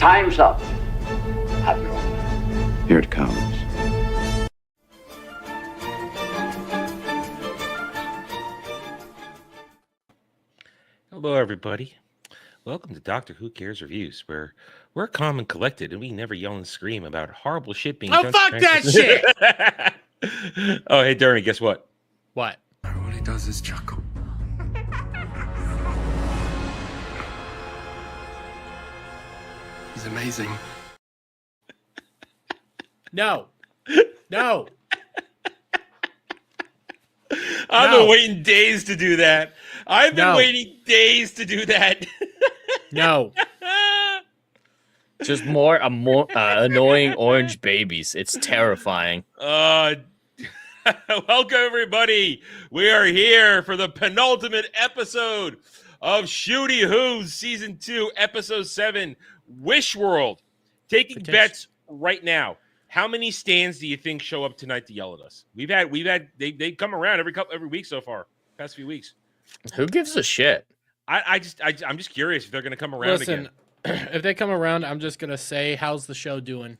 Time's up, Admiral. Here it comes. Hello, everybody. Welcome to Doctor Who Cares Reviews, where we're calm and collected, and we never yell and scream about horrible shit being done. Oh, fuck that shit! Oh, hey, Dermy, guess what? What? All he does is chuckle. He's amazing. No. No. I've been waiting days to do that. I've been No. waiting days to do that. No. Just more annoying orange babies. It's terrifying. Welcome, everybody. We are here for the penultimate episode of Shooty Who's Season 2, Episode 7, Wish World. Taking bets right now. How many stands do you think show up tonight to yell at us? We've had they come around every week so far, past few weeks. Who gives a shit? I'm just curious if they're going to come around again. If they come around, I'm just gonna say, how's the show doing?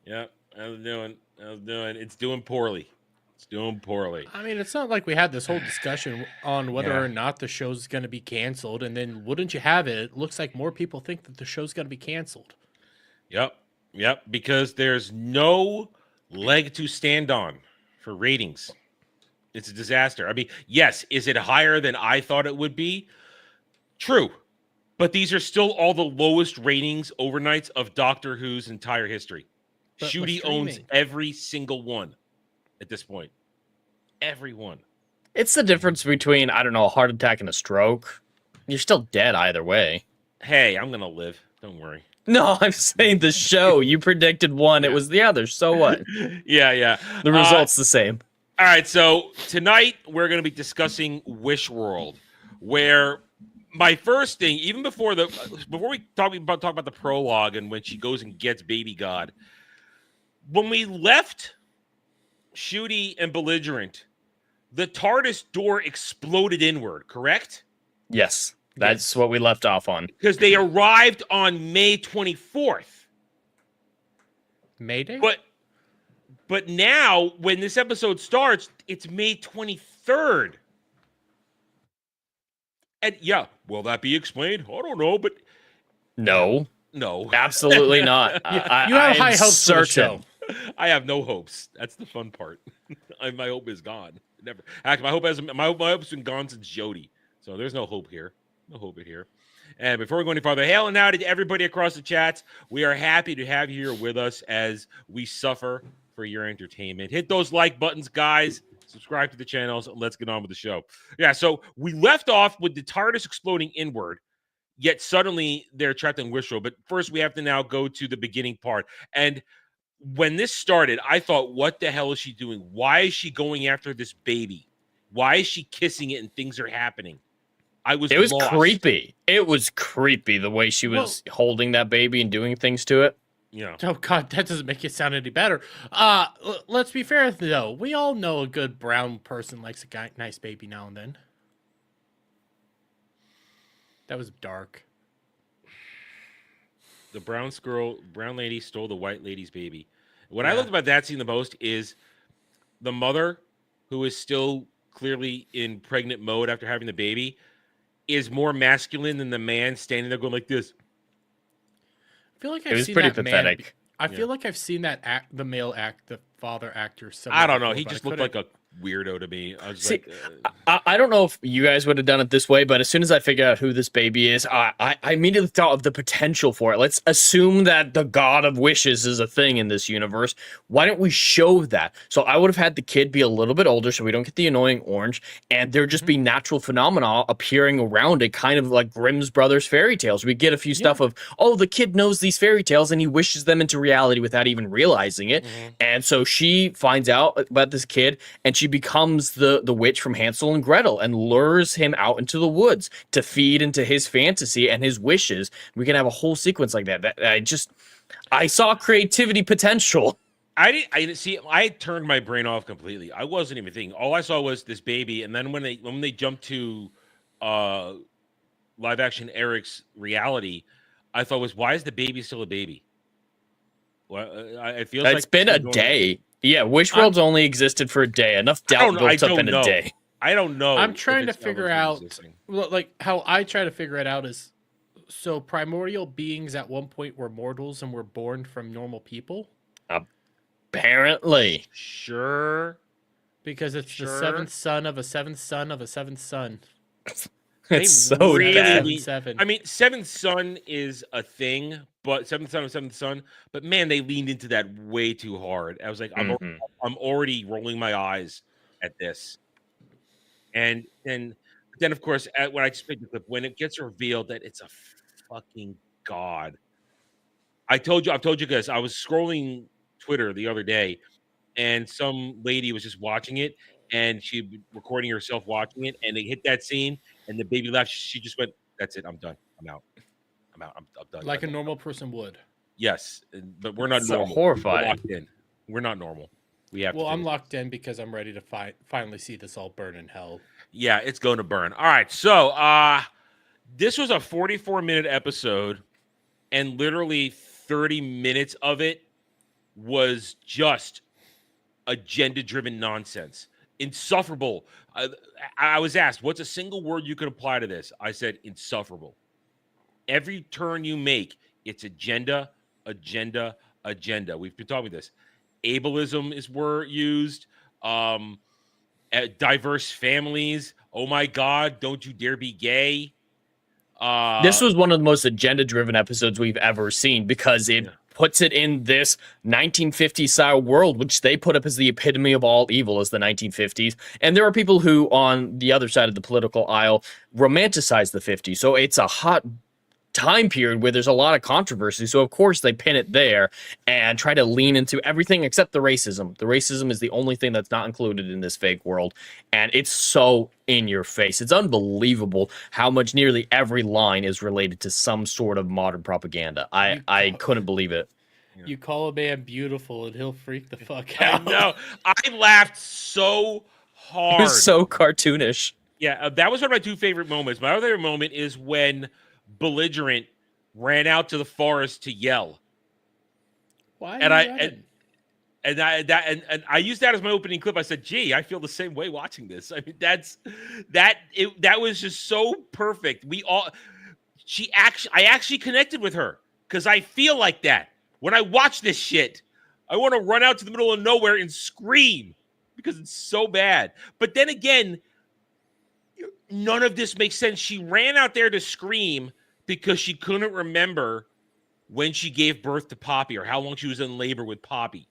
Yeah, how's it doing? It's doing poorly. It's doing poorly. I mean, it's not like we had this whole discussion on whether or not the show's gonna be canceled, and then wouldn't you have it? It looks like more people think that the show's gonna be canceled. Yep, because there's no leg to stand on for ratings. It's a disaster. I mean, yes, is it higher than I thought it would be? True. But these are still all the lowest ratings overnights of Doctor Who's entire history. Shooty owns every single one at this point. Every one. It's the difference between, I don't know, a heart attack and a stroke. You're still dead either way. Hey, I'm going to live. Don't worry. No, I'm saying the show. You predicted one. It was the other. So what? Yeah. The result's the same. All right, so tonight we're going to be discussing Wish World, where my first thing, even before we talk about the prologue and when she goes and gets Baby God, when we left Shooty and Belligerent, the TARDIS door exploded inward, correct? Yes, that's what we left off on. Because they arrived on May 24th. Mayday? But now, when this episode starts, it's May 23rd. And yeah, will that be explained? I don't know, but No, absolutely not. You have high hopes for the show. I have no hopes. That's the fun part. My hope is gone. Never. Actually, my hope's been gone since Jodie. So there's no hope here. No hope here. And before we go any farther, hail and howdy to everybody across the chats. We are happy to have you here with us as we suffer for your entertainment. Hit those like buttons, guys. Subscribe to the channels. And let's get on with the show. Yeah, so we left off with the TARDIS exploding inward, yet suddenly they're trapped in Wish World. But first, we have to now go to the beginning part. And when this started, I thought, what the hell is she doing? Why is she going after this baby? Why is she kissing it and things are happening? It was lost. Creepy. It was creepy the way she was holding that baby and doing things to it. Yeah. Oh God, that doesn't make it sound any better. Let's be fair though. We all know a good brown person likes a nice baby now and then. That was dark. The brown lady stole the white lady's baby. What I loved about that scene the most is the mother, who is still clearly in pregnant mode after having the baby, is more masculine than the man standing there going like this. I feel like it was pretty pathetic. I feel like I've seen that the father actor. I don't know. He just looked like a weirdo to me. I was I don't know if you guys would have done it this way, but as soon as I figured out who this baby is, I immediately thought of the potential for it. Let's assume that the God of Wishes is a thing in this universe. Why don't we show that? So I would have had the kid be a little bit older so we don't get the annoying orange, and there just be natural phenomena appearing around it, kind of like Grimm's Brothers fairy tales. We get a few stuff of, the kid knows these fairy tales and he wishes them into reality without even realizing it. And so she finds out about this kid and she becomes the witch from Hansel and Gretel and lures him out into the woods to feed into his fantasy and his wishes. We can have a whole sequence like that. I saw creativity potential. I didn't see. I turned my brain off completely. I wasn't even thinking. All I saw was this baby, and then when they jumped to live action Eric's reality, I thought was, why is the baby still a baby? Well, it feels It's like been it's a going- day. Yeah, Wish World's only existed for a day. Enough I doubt don't know. I built up don't in a know. day. I don't know. I'm if trying to it's figure Elvin's out, existing. well, like how I try to figure it out is, so primordial beings at one point were mortals and were born from normal people Apparently. Sure. because it's the Sure. seventh son of a seventh son of a seventh son. They It's so really bad. lean- Seven. I mean, seventh son is a thing, but seventh son of seventh son. But man, they leaned into that way too hard. I was like, Mhm. I'm already rolling my eyes at this. And then of course, when I just picked the clip, when it gets revealed that it's a fucking god. I've told you guys, I was scrolling Twitter the other day, and some lady was just watching it, and she recording herself watching it, and they hit that scene, and the baby left. She just went, "That's it. I'm done. I'm out. I'm out. I'm done." Like a normal person would. Yes, but we're not So normal. horrifying. We're locked in. We're not normal. We have. Well, to I'm finish. locked in because I'm ready to finally see this all burn in hell. Yeah, it's going to burn. All right, so this was a 44-minute episode, and literally 30 minutes of it was just agenda-driven nonsense. Insufferable. I was asked, what's a single word you could apply to this? I said insufferable. Every turn you make, it's agenda, agenda, agenda. We've been talking about this. Ableism is word used. Diverse families. Oh my God, don't you dare be gay. This was one of the most agenda-driven episodes we've ever seen because it Yeah. puts it in this 1950s style world, which they put up as the epitome of all evil as the 1950s. And there are people who, on the other side of the political aisle, romanticize the 50s. So it's a hot time period where there's a lot of controversy. So, of course, they pin it there and try to lean into everything except the racism. The racism is the only thing that's not included in this fake world. And it's so in your face. It's unbelievable how much nearly every line is related to some sort of modern propaganda. I couldn't believe it. You call a man beautiful and he'll freak the fuck I out. know. I laughed so It hard. was so cartoonish. Yeah, that was one of my two favorite moments. My other favorite moment is when Belligerent ran out to the forest to yell. Why? And I used that as my opening clip. I said, "Gee, I feel the same way watching this." I mean, that was just so perfect. I actually connected with her because I feel like that when I watch this shit. I want to run out to the middle of nowhere and scream because it's so bad. But then again, none of this makes sense. She ran out there to scream because she couldn't remember when she gave birth to Poppy or how long she was in labor with Poppy.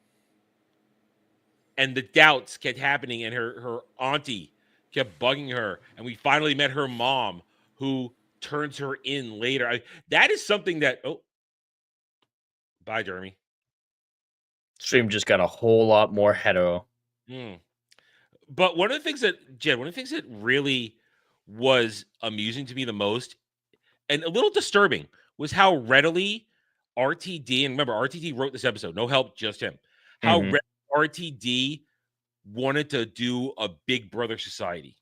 And the doubts kept happening, and her auntie kept bugging her. And we finally met her mom, who turns her in later. That is something that... Oh, bye, Jeremy. Stream just got a whole lot more hetero. But one of the things that really was amusing to me the most and a little disturbing was how readily RTD, and remember, RTD wrote this episode, no help, just him. How Mhm. RTD wanted to do a Big Brother society.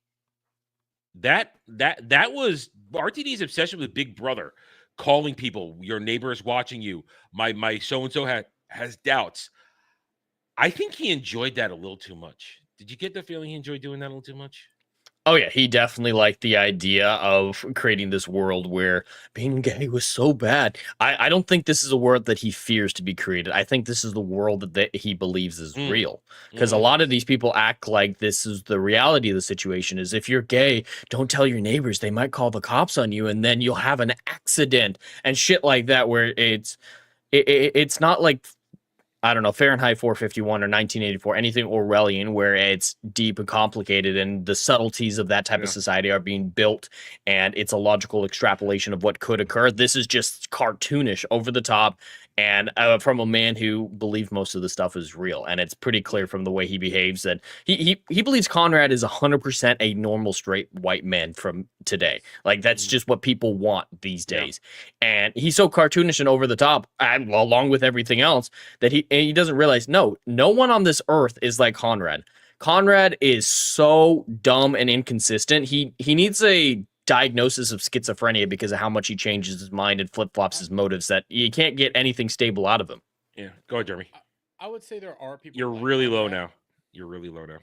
That was RTD's obsession with Big Brother, calling people, your neighbor is watching you. My so-and-so has doubts. I think he enjoyed that a little too much. Did you get the feeling he enjoyed doing that a little too much? Oh yeah, he definitely liked the idea of creating this world where being gay was so bad. I don't think this is a world that he fears to be created. I think this is the world that he believes is real. Because a lot of these people act like this is the reality of the situation is if you're gay, don't tell your neighbors. They might call the cops on you and then you'll have an accident and shit like that where it's not like I don't know, Fahrenheit 451 or 1984, anything Orwellian where it's deep and complicated and the subtleties of that type of society are being built and it's a logical extrapolation of what could occur. This is just cartoonish, over the top, and from a man who believed most of the stuff is real. And it's pretty clear from the way he behaves that he believes Conrad is 100% a normal straight white man from today. Like that's just what people want these days. And he's so cartoonish and over the top, and along with everything else, that he doesn't realize, no one on this earth is like Conrad. Conrad is so dumb and inconsistent. He needs a diagnosis of schizophrenia because of how much he changes his mind and flip-flops his motives that you can't get anything stable out of him. Yeah, go ahead, Jeremy. I would say there are people. You're like really low Conrad. now. You're really low now.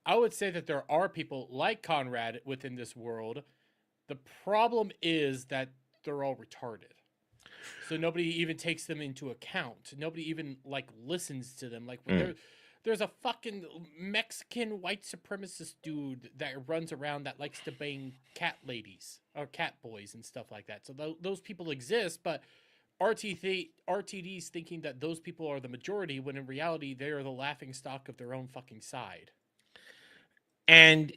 I would say that there are people like Conrad within this world. The problem is that they're all retarded. So nobody even takes them into account. Nobody even like listens to them. Like when there's a fucking Mexican white supremacist dude that runs around that likes to bang cat ladies or cat boys and stuff like that. So those people exist, but RTD's thinking that those people are the majority when in reality they are the laughing stock of their own fucking side. And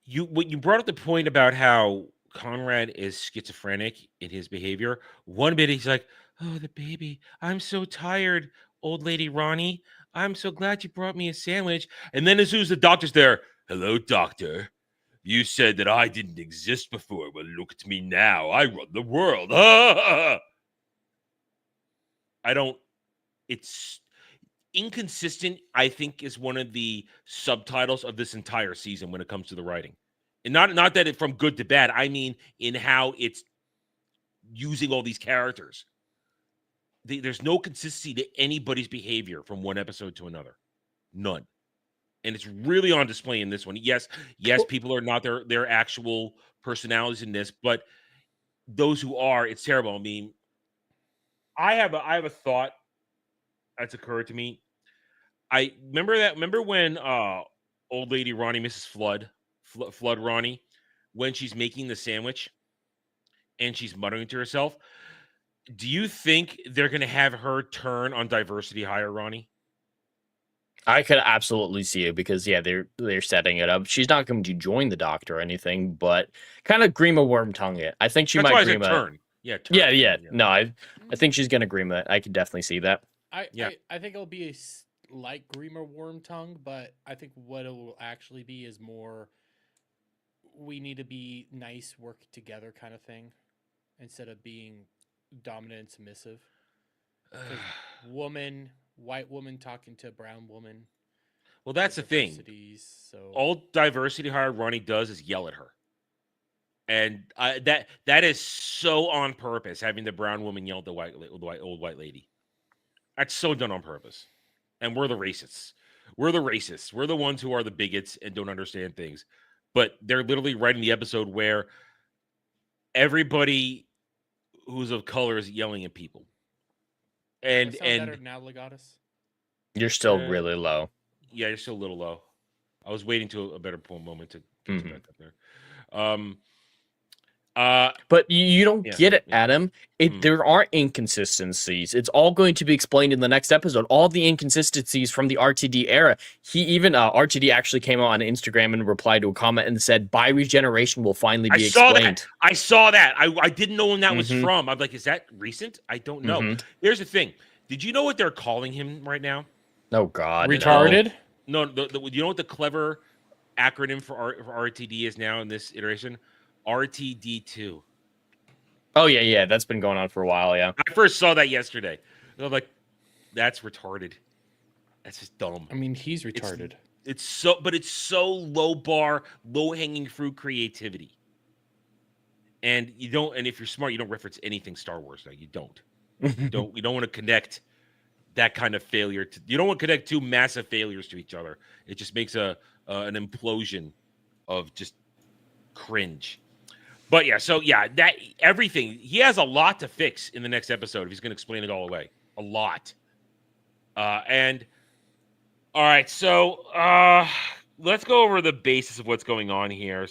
you brought up the point about how Conrad is schizophrenic in his behavior. One minute he's like, "Oh, the baby, I'm so tired, old lady Ronnie. I'm so glad you brought me a sandwich." And then as soon as the doctor's there, "Hello, doctor. You said that I didn't exist before. Well, look at me now. I run the world." It's inconsistent, I think, is one of the subtitles of this entire season when it comes to the writing. And not that it from good to bad, I mean in how it's using all these characters. There's no consistency to anybody's behavior from one episode to another. None. And it's really on display in this one. Yes, people are not their actual personalities in this, but those who are, it's terrible. I mean, I have a thought that's occurred to me. I remember when old lady Ronnie, Mrs. Flood Ronnie, when she's making the sandwich and she's muttering to herself. Do you think they're going to have her turn on diversity hire Ronnie? I could absolutely see it because they're setting it up. She's not going to join the doctor or anything, but kind of Grima Wormtongue it. I think she That's might why I said Grima. turn. Yeah, turn. Yeah. No, I think she's going to Grima it. I could definitely see that. I think it'll be like Grima Wormtongue, but I think what it will actually be is more we need to be nice, work together kind of thing instead of being dominant and submissive. White woman talking to brown woman. Well, that's the thing. So All diversity hire Ronnie does is yell at her. And that is so on purpose, having the brown woman yell at the old white lady. That's so done on purpose. And we're the racists. We're the ones who are the bigots and don't understand things. But they're literally writing the episode where everybody who's of color is yelling at people. And better now, Legatus? You're still really low. Yeah, you're still a little low. I was waiting to a better moment to get you back up there. But you don't get it, Adam. There are inconsistencies. It's all going to be explained in the next episode. All the inconsistencies from the RTD era. RTD actually came out on Instagram and replied to a comment and said, "By regeneration will finally be explained." I saw that. I didn't know when that was from. I'm like, is that recent? I don't know. Here's the thing. Did you know what they're calling him right now? Oh, God. Retarded? No. You know what the clever acronym for RTD is now in this iteration? RTD2. Oh, yeah. That's been going on for a while, yeah. I first saw that yesterday. I'm like, that's retarded. That's just dumb. I mean, he's retarded. It's so low bar, low hanging fruit creativity. And you don't, and if you're smart, you don't reference anything Star Wars. Now you don't. You don't want to connect that kind of failure to. You don't want to connect two massive failures to each other. It just makes an implosion of just cringe. But that everything, he has a lot to fix in the next episode if he's going to explain it all away. A lot. And all right, so let's go over the basis of what's going on here.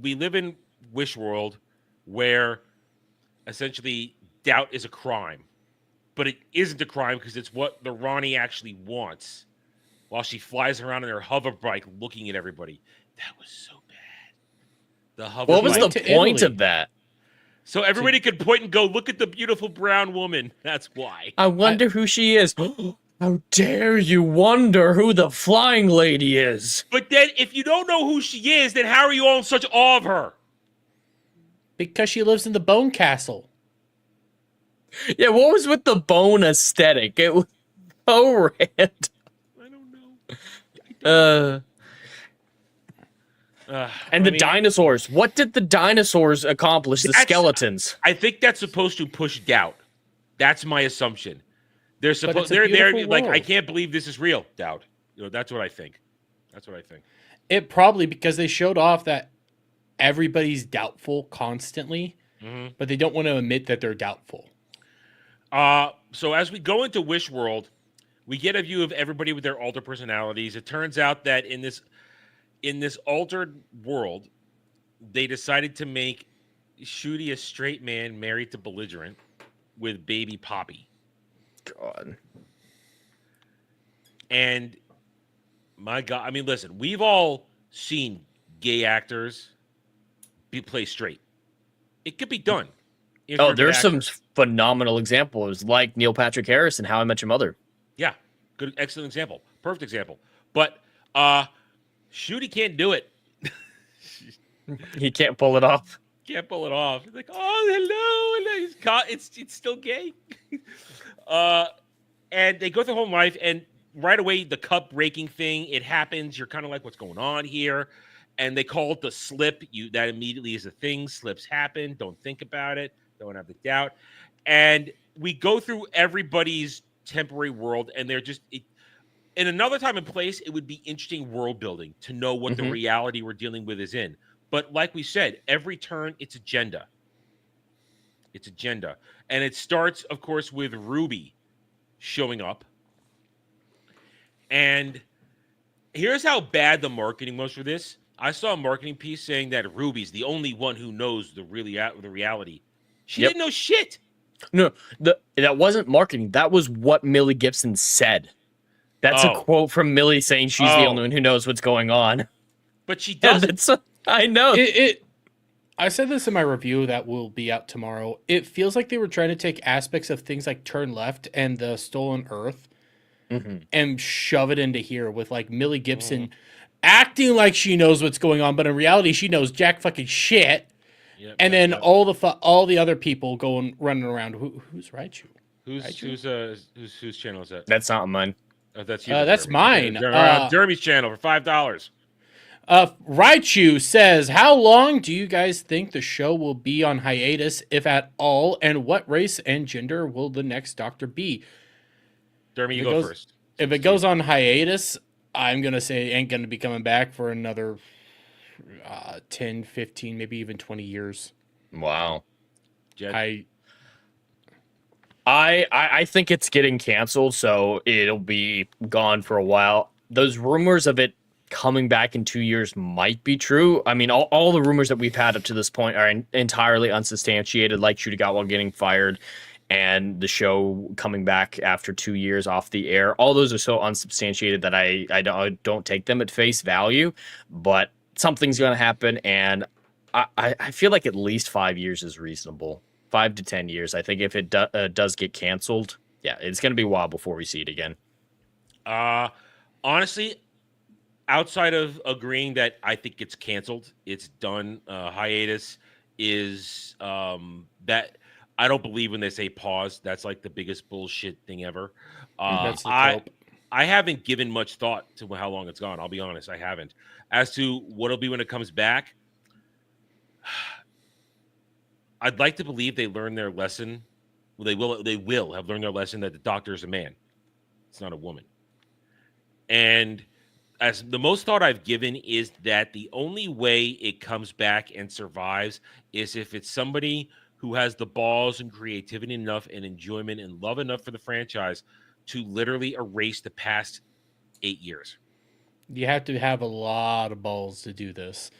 We live in Wish World where essentially doubt is a crime, but it isn't a crime because it's what the Ronnie actually wants while she flies around in her hover bike looking at everybody. That was so bad. What was the point of that? So everybody could point and go, look at the beautiful brown woman. That's why. I wonder who she is. How dare you wonder who the flying lady is? But then if you don't know who she is, then how are you all in such awe of her? Because she lives in the Bone Castle. Yeah, what was with the bone aesthetic? It was so random. I don't know. And I the mean, dinosaurs. What did the dinosaurs accomplish? The That's- skeletons. I think that's supposed to push doubt. That's my assumption. They're But supposed. it's a They're beautiful like, I world. can't believe this is real. Doubt. That's what I think. That's what I think. It probably because they showed off that everybody's doubtful constantly, Mm-hmm. but they don't want to admit that they're doubtful. So as we go into Wish World, we get a view of everybody with their altered personalities. It turns out that in this altered world, they decided to make Shooty a straight man married to Belligerent with baby Poppy. God. And my God, I mean, listen, we've all seen gay actors play straight. It could be done. if Oh, you're a good there's some actor. phenomenal examples like Neil Patrick Harris and How I Met Your Mother. Yeah, good, excellent example, perfect example. But Shooty can't do it. He can't pull it off. Can't pull it off. He's like, oh, hello, and he's caught. It's still gay. And they go through home life, and right away the cup breaking thing, it happens. You're kind of like, what's going on here? And they call it the slip. That immediately is a thing. Slips happen. Don't think about it. Don't have the doubt. And we go through everybody's temporary world, and they're just in another time and place. It would be interesting world building to know what the reality we're dealing with is in. But like we said, every turn, it's agenda. It's agenda. And it starts, of course, with Ruby showing up. And here's how bad the marketing was for this. I saw a marketing piece saying that Ruby's the only one who knows the reality. She didn't know shit. No, that wasn't marketing. That was what Millie Gibson said. That's a quote from Millie saying she's the only one who knows what's going on. But she doesn't. I know. I said this in my review that will be out tomorrow. It feels like they were trying to take aspects of things like Turn Left and the Stolen Earth and shove it into here with like Millie Gibson acting like she knows what's going on, but in reality she knows jack fucking shit. Yep, and then all the other people running around. Who's Raichu? Whose channel is that? That's not mine. Oh, that's you. That's mine. Jeremy's channel for $5. Raichu says, how long do you guys think the show will be on hiatus, if at all, and what race and gender will the next Doctor be? Jeremy, you go first. If it goes on hiatus, I'm going to say it ain't going to be coming back for another 10, 15, maybe even 20 years. Wow. Jed? I think it's getting canceled, so it'll be gone for a while. Those rumors of it coming back in 2 years might be true. I mean, all the rumors that we've had up to this point are entirely unsubstantiated, like Shooty getting fired and the show coming back after 2 years off the air. All those are so unsubstantiated that I don't take them at face value, but something's going to happen, and I feel like at least 5 years is reasonable. 5 to 10 years. I think if it does get canceled, yeah, it's going to be a while before we see it again. Honestly, outside of agreeing that I think it's canceled, it's done. Hiatus is that I don't believe when they say pause. That's like the biggest bullshit thing ever. That's the trope. I haven't given much thought to how long it's gone. I'll be honest, I haven't. As to what it'll be when it comes back, I'd like to believe they learned their lesson. Well, they will have learned their lesson that the Doctor is a man. It's not a woman. And as the most thought I've given is that the only way it comes back and survives is if it's somebody who has the balls and creativity enough and enjoyment and love enough for the franchise to literally erase the past 8 years. You have to have a lot of balls to do this.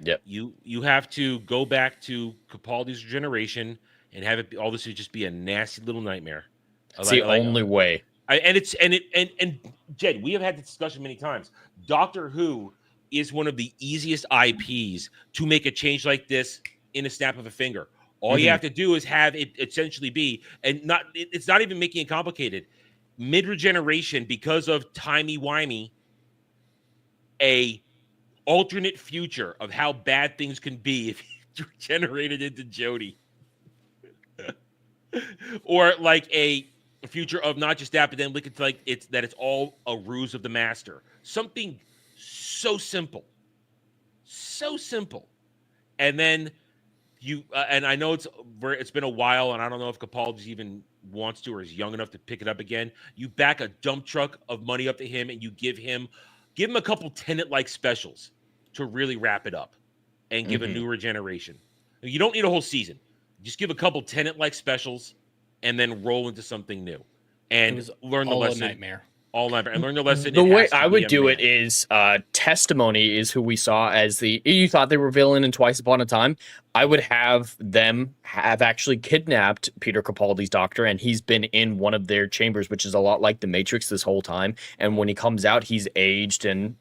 Yep. You have to go back to Capaldi's generation and have it all this would just be a nasty little nightmare. It's the only way. And Jed, we have had this discussion many times. Doctor Who is one of the easiest IPs to make a change like this in a snap of a finger. All you have to do is have it essentially be, and it's not even making it complicated. Mid-regeneration, because of timey-wimey, a alternate future of how bad things can be if you regenerated into Jodie. Or like a future of not just that, but then look at like it's all a ruse of the master. Something so simple. So simple. And then and I know it's been a while, and I don't know if Capaldi even wants to or is young enough to pick it up again. You back a dump truck of money up to him, and you give him a couple Tenet-like specials to really wrap it up and give a newer generation. You don't need a whole season. Just give a couple Tenet-like specials and then roll into something new and learn the lesson. Nightmare. All nightmare. And learn the lesson. The way I would do it is Testimony is who we saw as you thought they were villain in Twice Upon a Time. I would have them have actually kidnapped Peter Capaldi's doctor, and he's been in one of their chambers, which is a lot like the Matrix this whole time. And when he comes out, he's aged and,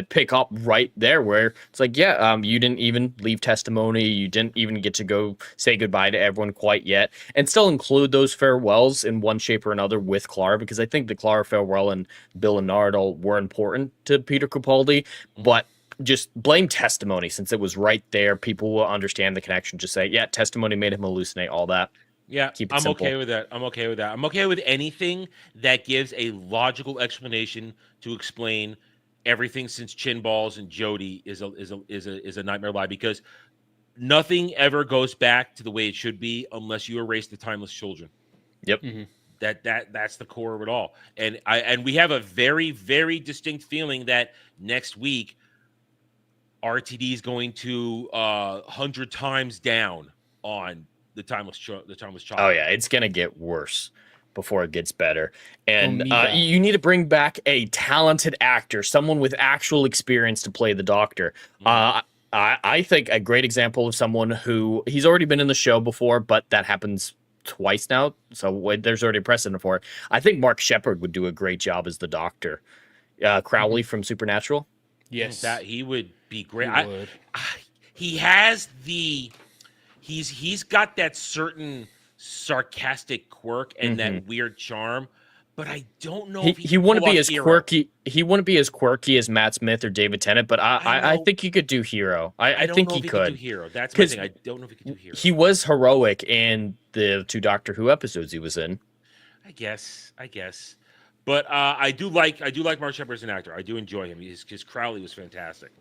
pick up right there where it's like, you didn't even leave testimony. You didn't even get to go say goodbye to everyone quite yet, and still include those farewells in one shape or another with Clara, because I think the Clara farewell and Bill and Nardole were important to Peter Capaldi, but just blame Testimony since it was right there. People will understand the connection. Just say, Testimony made him hallucinate, all that. Yeah, Keep it I'm simple. okay with that. I'm okay with anything that gives a logical explanation to explain everything since Chin Balls and Jody is a nightmare lie, because nothing ever goes back to the way it should be unless you erase the timeless children. Yep. Mm-hmm. That's the core of it all. And we have a very, very distinct feeling that next week RTD is going to 100 times down on the timeless child. Oh yeah, it's gonna get worse before it gets better. And Omega. you need to bring back a talented actor, someone with actual experience to play the Doctor. I think a great example of someone who he's already been in the show before, but that happens twice now, so there's already a precedent for it. I think Mark Sheppard would do a great job as the Doctor. Crowley from Supernatural. Yes, that he would be great. He would. He's got that certain sarcastic quirk and that weird charm, but I don't know if he wouldn't be as Hero. quirky. He wouldn't be as quirky as Matt Smith or David Tennant, but I think he could do Hero. I don't think know he if could. do Hero. That's my thing. I don't know if he could do Hero. He was heroic in the 2 Doctor Who episodes he was in. I guess. But I do like Mark Sheppard as an actor. I do enjoy him. His Crowley was fantastic.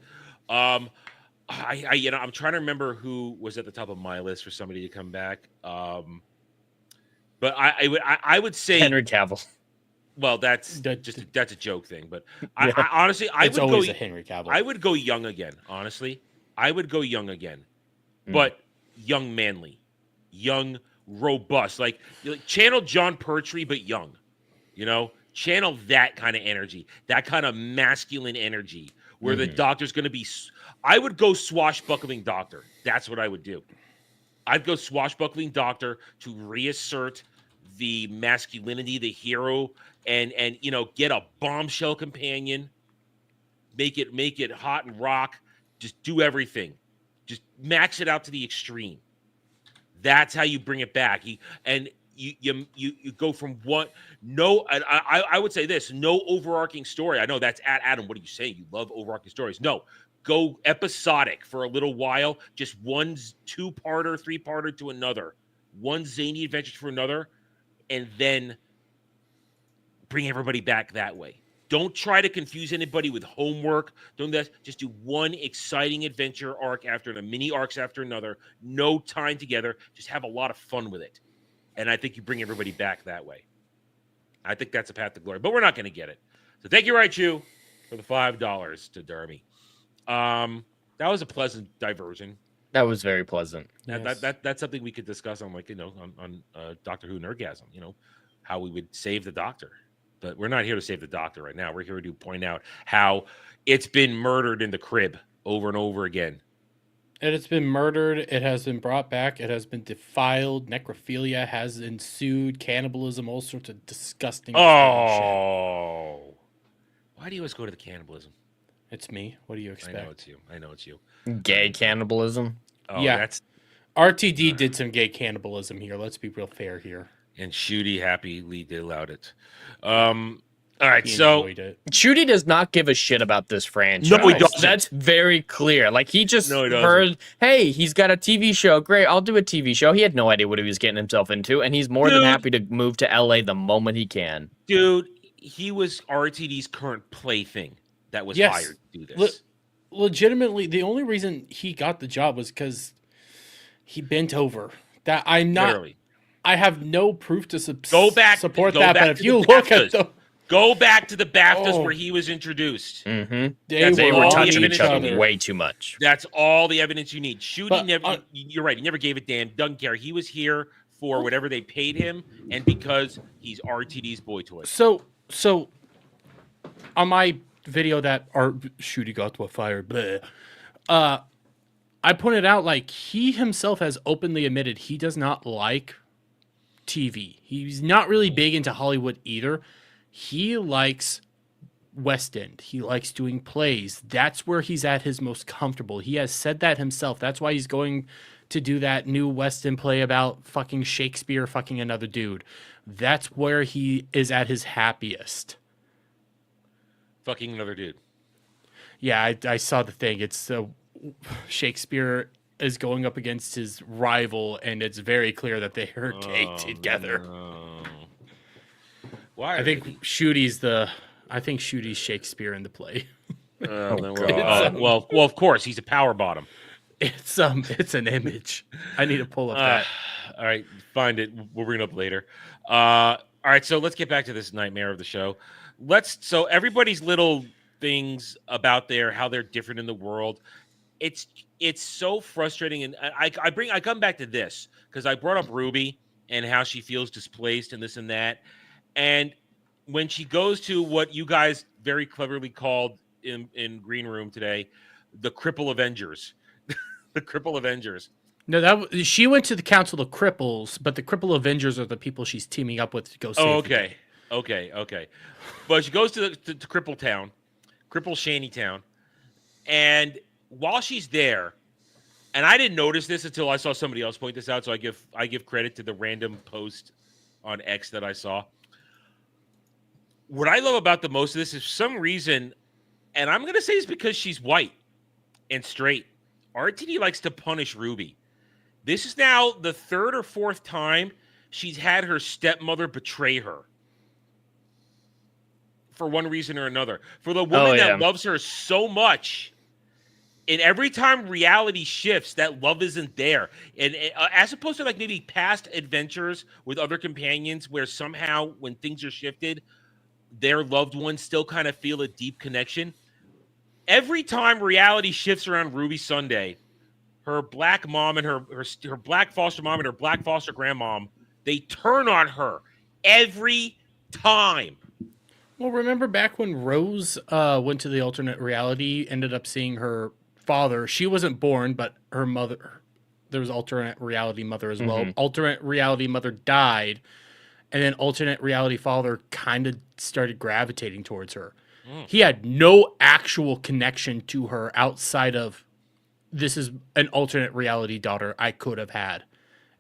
I'm trying to remember who was at the top of my list for somebody to come back. But I would say Henry Cavill. Well, that's a joke thing. But Yeah. I honestly, It's always a Henry Cavill. I would go young again. Honestly, I would go young again, but young, manly, young, robust. Like channel John Pertwee, but young. Channel that kind of energy, that kind of masculine energy, where the Doctor's going to be. I would go swashbuckling Doctor. That's what I would do. I'd go swashbuckling Doctor to reassert the masculinity, the hero, and get a bombshell companion. Make it hot and rock. Just do everything. Just max it out to the extreme. That's how you bring it back. You go from one. No, I would say this: no overarching story. I know that's at Adam. What are you saying? You love overarching stories? No, go episodic for a little while. Just one 2-parter, 3-parter to another. One zany adventure for another, and then bring everybody back that way. Don't try to confuse anybody with homework. Just do one exciting adventure arc after another, mini arcs after another. No time together. Just have a lot of fun with it. And I think you bring everybody back that way. I think that's a path to glory. But we're not going to get it. So thank you, Raichu, for the $5 to Dermy. That was a pleasant diversion. That was very pleasant. Yes. That's something we could discuss on on Doctor Who Nerdgasm, how we would save the Doctor. But we're not here to save the Doctor right now. We're here to point out how it's been murdered in the crib over and over again. And it's been murdered. It has been brought back. It has been defiled. Necrophilia has ensued. Cannibalism, all sorts of disgusting. Oh, why do you always go to the cannibalism? It's me. What do you expect? I know it's you. Gay cannibalism. Oh, Yeah. that's RTD did some gay cannibalism here. Let's be real fair here. and Shooty happily allowed it. All right, He so enjoyed it. Shooty does not give a shit about this franchise. No, he doesn't. That's very clear. Like, he just No, he doesn't. heard, hey, he's got a TV show. Great, I'll do a TV show. He had no idea what he was getting himself into, and he's more than Dude. happy to move to LA the moment he can. dude, he was RTD's current plaything that was Yes. hired to do this. Look, legitimately, the only reason he got the job was because he bent over. That I'm not. Literally. I have no proof to support Go that. back But if to you the look at BAFTAs. the, Go back to the BAFTAs Oh. where he was introduced. Mm-hmm. they They all were the touching evidence each other you need. way too much. That's all the evidence you need. Shooty But, never. You're right. He never gave a damn. Doesn't care. He was here for whatever they paid him, and because he's RTD's boy toy. So on my video that our shooting got to a fire, bleh, I pointed out like he himself has openly admitted he does not like TV. He's not really big into Hollywood either. He likes West End. He likes doing plays. That's where he's at his most comfortable. He has said that himself. That's why he's going to do that new West End play about fucking Shakespeare fucking another dude. That's where he is at his happiest. Fucking another dude. Yeah, I saw the thing. It's Shakespeare is going up against his rival, and it's very clear that they are gay together. No. Why? I think Shooty's Shakespeare in the play. Well, of course he's a power bottom. It's an image. I need to pull up that. All right, find it. We'll bring it up later. All right, so let's get back to this nightmare of the show. So everybody's little things about how they're different in the world. It's so frustrating, and I come back to this because I brought up Ruby and how she feels displaced and this and that, and when she goes to what you guys very cleverly called in Green Room today, the Cripple Avengers, the Cripple Avengers. No, she went to the Council of Cripples, but the Cripple Avengers are the people she's teaming up with to go save. Okay. But she goes to Cripple Town, Cripple Shanty Town, and while she's there, and I didn't notice this until I saw somebody else point this out, so I give credit to the random post on X that I saw. What I love about the most of this is for some reason, and I'm going to say it's because she's white and straight, RTD likes to punish Ruby. This is now the third or fourth time she's had her stepmother betray her for one reason or another. For the woman that loves her so much, and every time reality shifts, that love isn't there. And as opposed to like maybe past adventures with other companions where somehow when things are shifted, their loved ones still kind of feel a deep connection. Every time reality shifts around Ruby Sunday, her black mom and her black foster mom and her black foster grandmom, they turn on her every time. Well, remember back when Rose went to the alternate reality, ended up seeing her father. She wasn't born, but her mother, there was alternate reality mother as well. Alternate reality mother died, and then alternate reality father kind of started gravitating towards her. He had no actual connection to her outside of, this is an alternate reality daughter I could have had.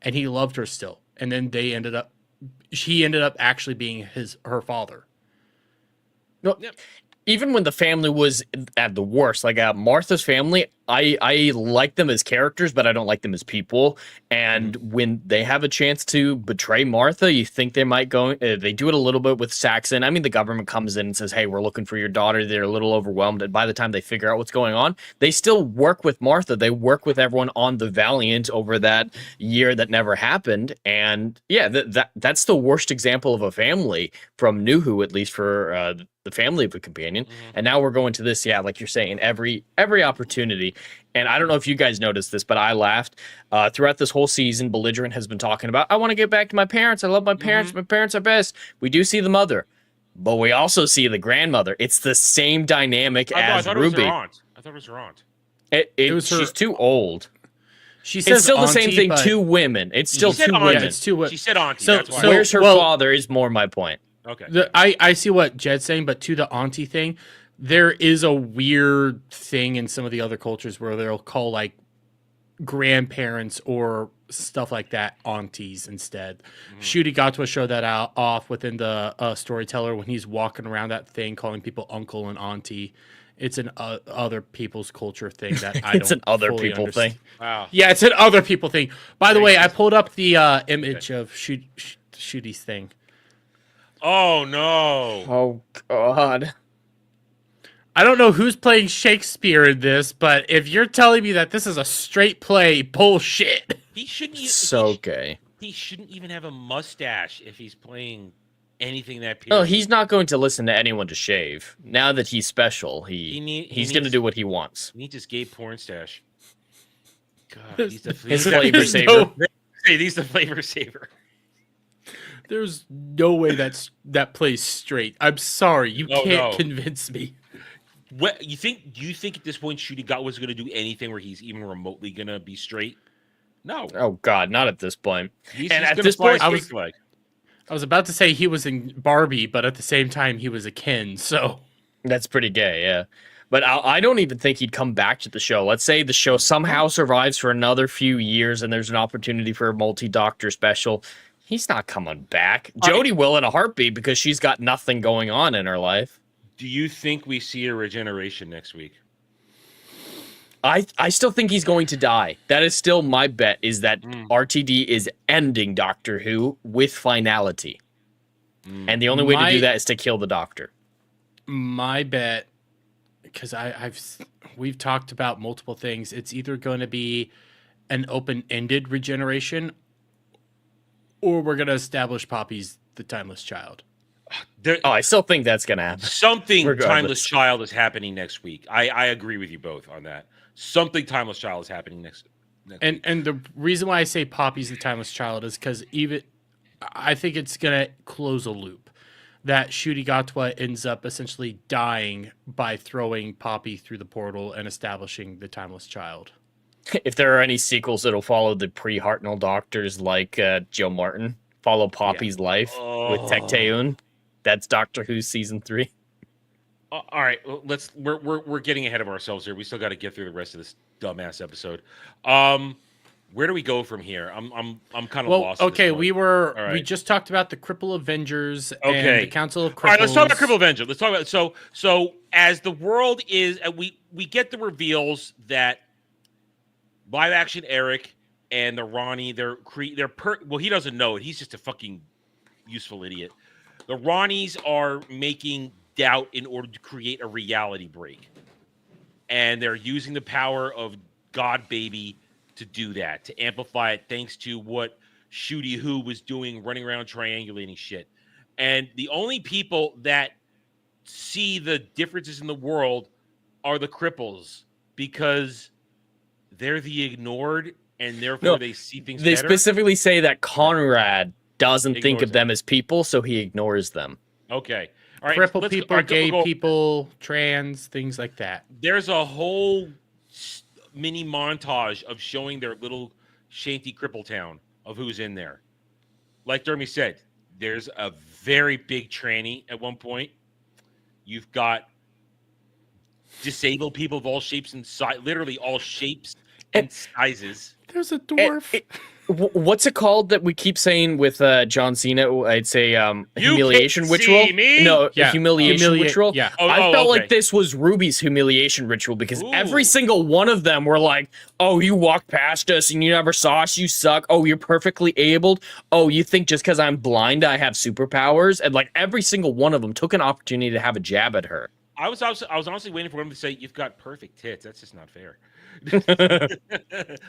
And he loved her still. And then he ended up actually being her father. No, even when the family was at the worst, like Martha's family, I like them as characters, but I don't like them as people. And when they have a chance to betray Martha, you think they might go. They do it a little bit with Saxon. I mean, the government comes in and says, "Hey, we're looking for your daughter." They're a little overwhelmed, and by the time they figure out what's going on, they still work with Martha. They work with everyone on the Valiant over that year that never happened. And yeah, that's the worst example of a family from New Who, at least for the family of a companion. And now we're going to this, like you're saying, every opportunity. And I don't know if you guys noticed this, but I laughed. Throughout this whole season, Belligerent has been talking about, I want to get back to my parents. I love my parents. My parents are best. We do see the mother, but we also see the grandmother. It's the same dynamic as Ruby. I thought it was her aunt. She's too old. She says it's still auntie, the same thing. but... Two women. It's still two women. It's two women. She said auntie. So, that's why. so where's her father is more my point. Okay. I see what Jed's saying, but to the auntie thing, there is a weird thing in some of the other cultures where they'll call like grandparents or stuff like that aunties instead. Shooty got to show that off within the storyteller when he's walking around that thing calling people uncle and auntie. It's an other people's culture thing that I don't. It's an other fully people understand. thing. Wow. Yeah, it's an other people thing. By the way, I pulled up the image of Shooty's thing. Oh no. Oh God. I don't know who's playing Shakespeare in this, but if you're telling me that this is a straight play, bullshit. He shouldn't. So gay. He shouldn't even have a mustache if he's playing anything that period. Oh, he's not going to listen to anyone to shave. Now that he's special, he's going to do what he wants. He needs his gay porn stash. God, His flavor saver. He's the flavor saver. There's no way that plays straight. I'm sorry, you can't convince me. What do you think at this point Shooty God was going to do anything where he's even remotely going to be straight? No. Oh God, not at this point. He's at this point, I was about to say he was in Barbie, but at the same time he was a Ken. So that's pretty gay, yeah. But I don't even think he'd come back to the show. Let's say the show somehow survives for another few years, and there's an opportunity for a multi-doctor special. He's not coming back. Jodie will in a heartbeat because she's got nothing going on in her life. Do you think we see a regeneration next week? I still think he's going to die. That is still my bet, is that RTD is ending Doctor Who with finality. And the only way to do that is to kill the Doctor. My bet, because we've talked about multiple things, it's either going to be an open-ended regeneration or we're going to establish Poppy's the Timeless Child. I still think that's going to happen. Something Timeless Child is happening next week. I agree with you both on that. Something Timeless Child is happening next week. And the reason why I say Poppy's the Timeless Child is because I think it's going to close a loop. That Ncuti Gatwa ends up essentially dying by throwing Poppy through the portal and establishing the Timeless Child. If there are any sequels that'll follow the pre-Hartnell Doctors like Joe Martin, follow Poppy's life with Tecteun, that's Doctor Who season 3. All right, we're getting ahead of ourselves here. We still got to get through the rest of this dumbass episode. Where do we go from here? I'm kind of lost. Okay, we just talked about the Cripple Avengers and the Council of Cripples. All right, let's talk about Cripple Avenger. Let's talk about so as the world is, we get the reveals that live action Eric and the Ronnie, well, he doesn't know it. He's just a fucking useful idiot. The Ronnies are making doubt in order to create a reality break. And they're using the power of God Baby to do that, to amplify it thanks to what Ncuti Who was doing, running around triangulating shit. And the only people that see the differences in the world are the cripples because they're the ignored and therefore they see things better. They specifically say that Conrad doesn't think of them as people, so he ignores them. Okay. All right. Crippled people, gay people, trans, things like that. There's a whole mini montage of showing their little shanty cripple town of who's in there. Like Jeremy said, there's a very big tranny at one point. You've got disabled people of all shapes and sizes, literally all shapes and sizes. There's a dwarf. What's it called that we keep saying with John Cena? I'd say humiliation ritual. No, humiliation ritual. Yeah. I felt like this was Ruby's humiliation ritual because every single one of them were like, "Oh, you walked past us and you never saw us. You suck. Oh, you're perfectly abled. Oh, you think just because I'm blind I have superpowers?" And like every single one of them took an opportunity to have a jab at her. I was honestly waiting for him to say, "You've got perfect tits." That's just not fair.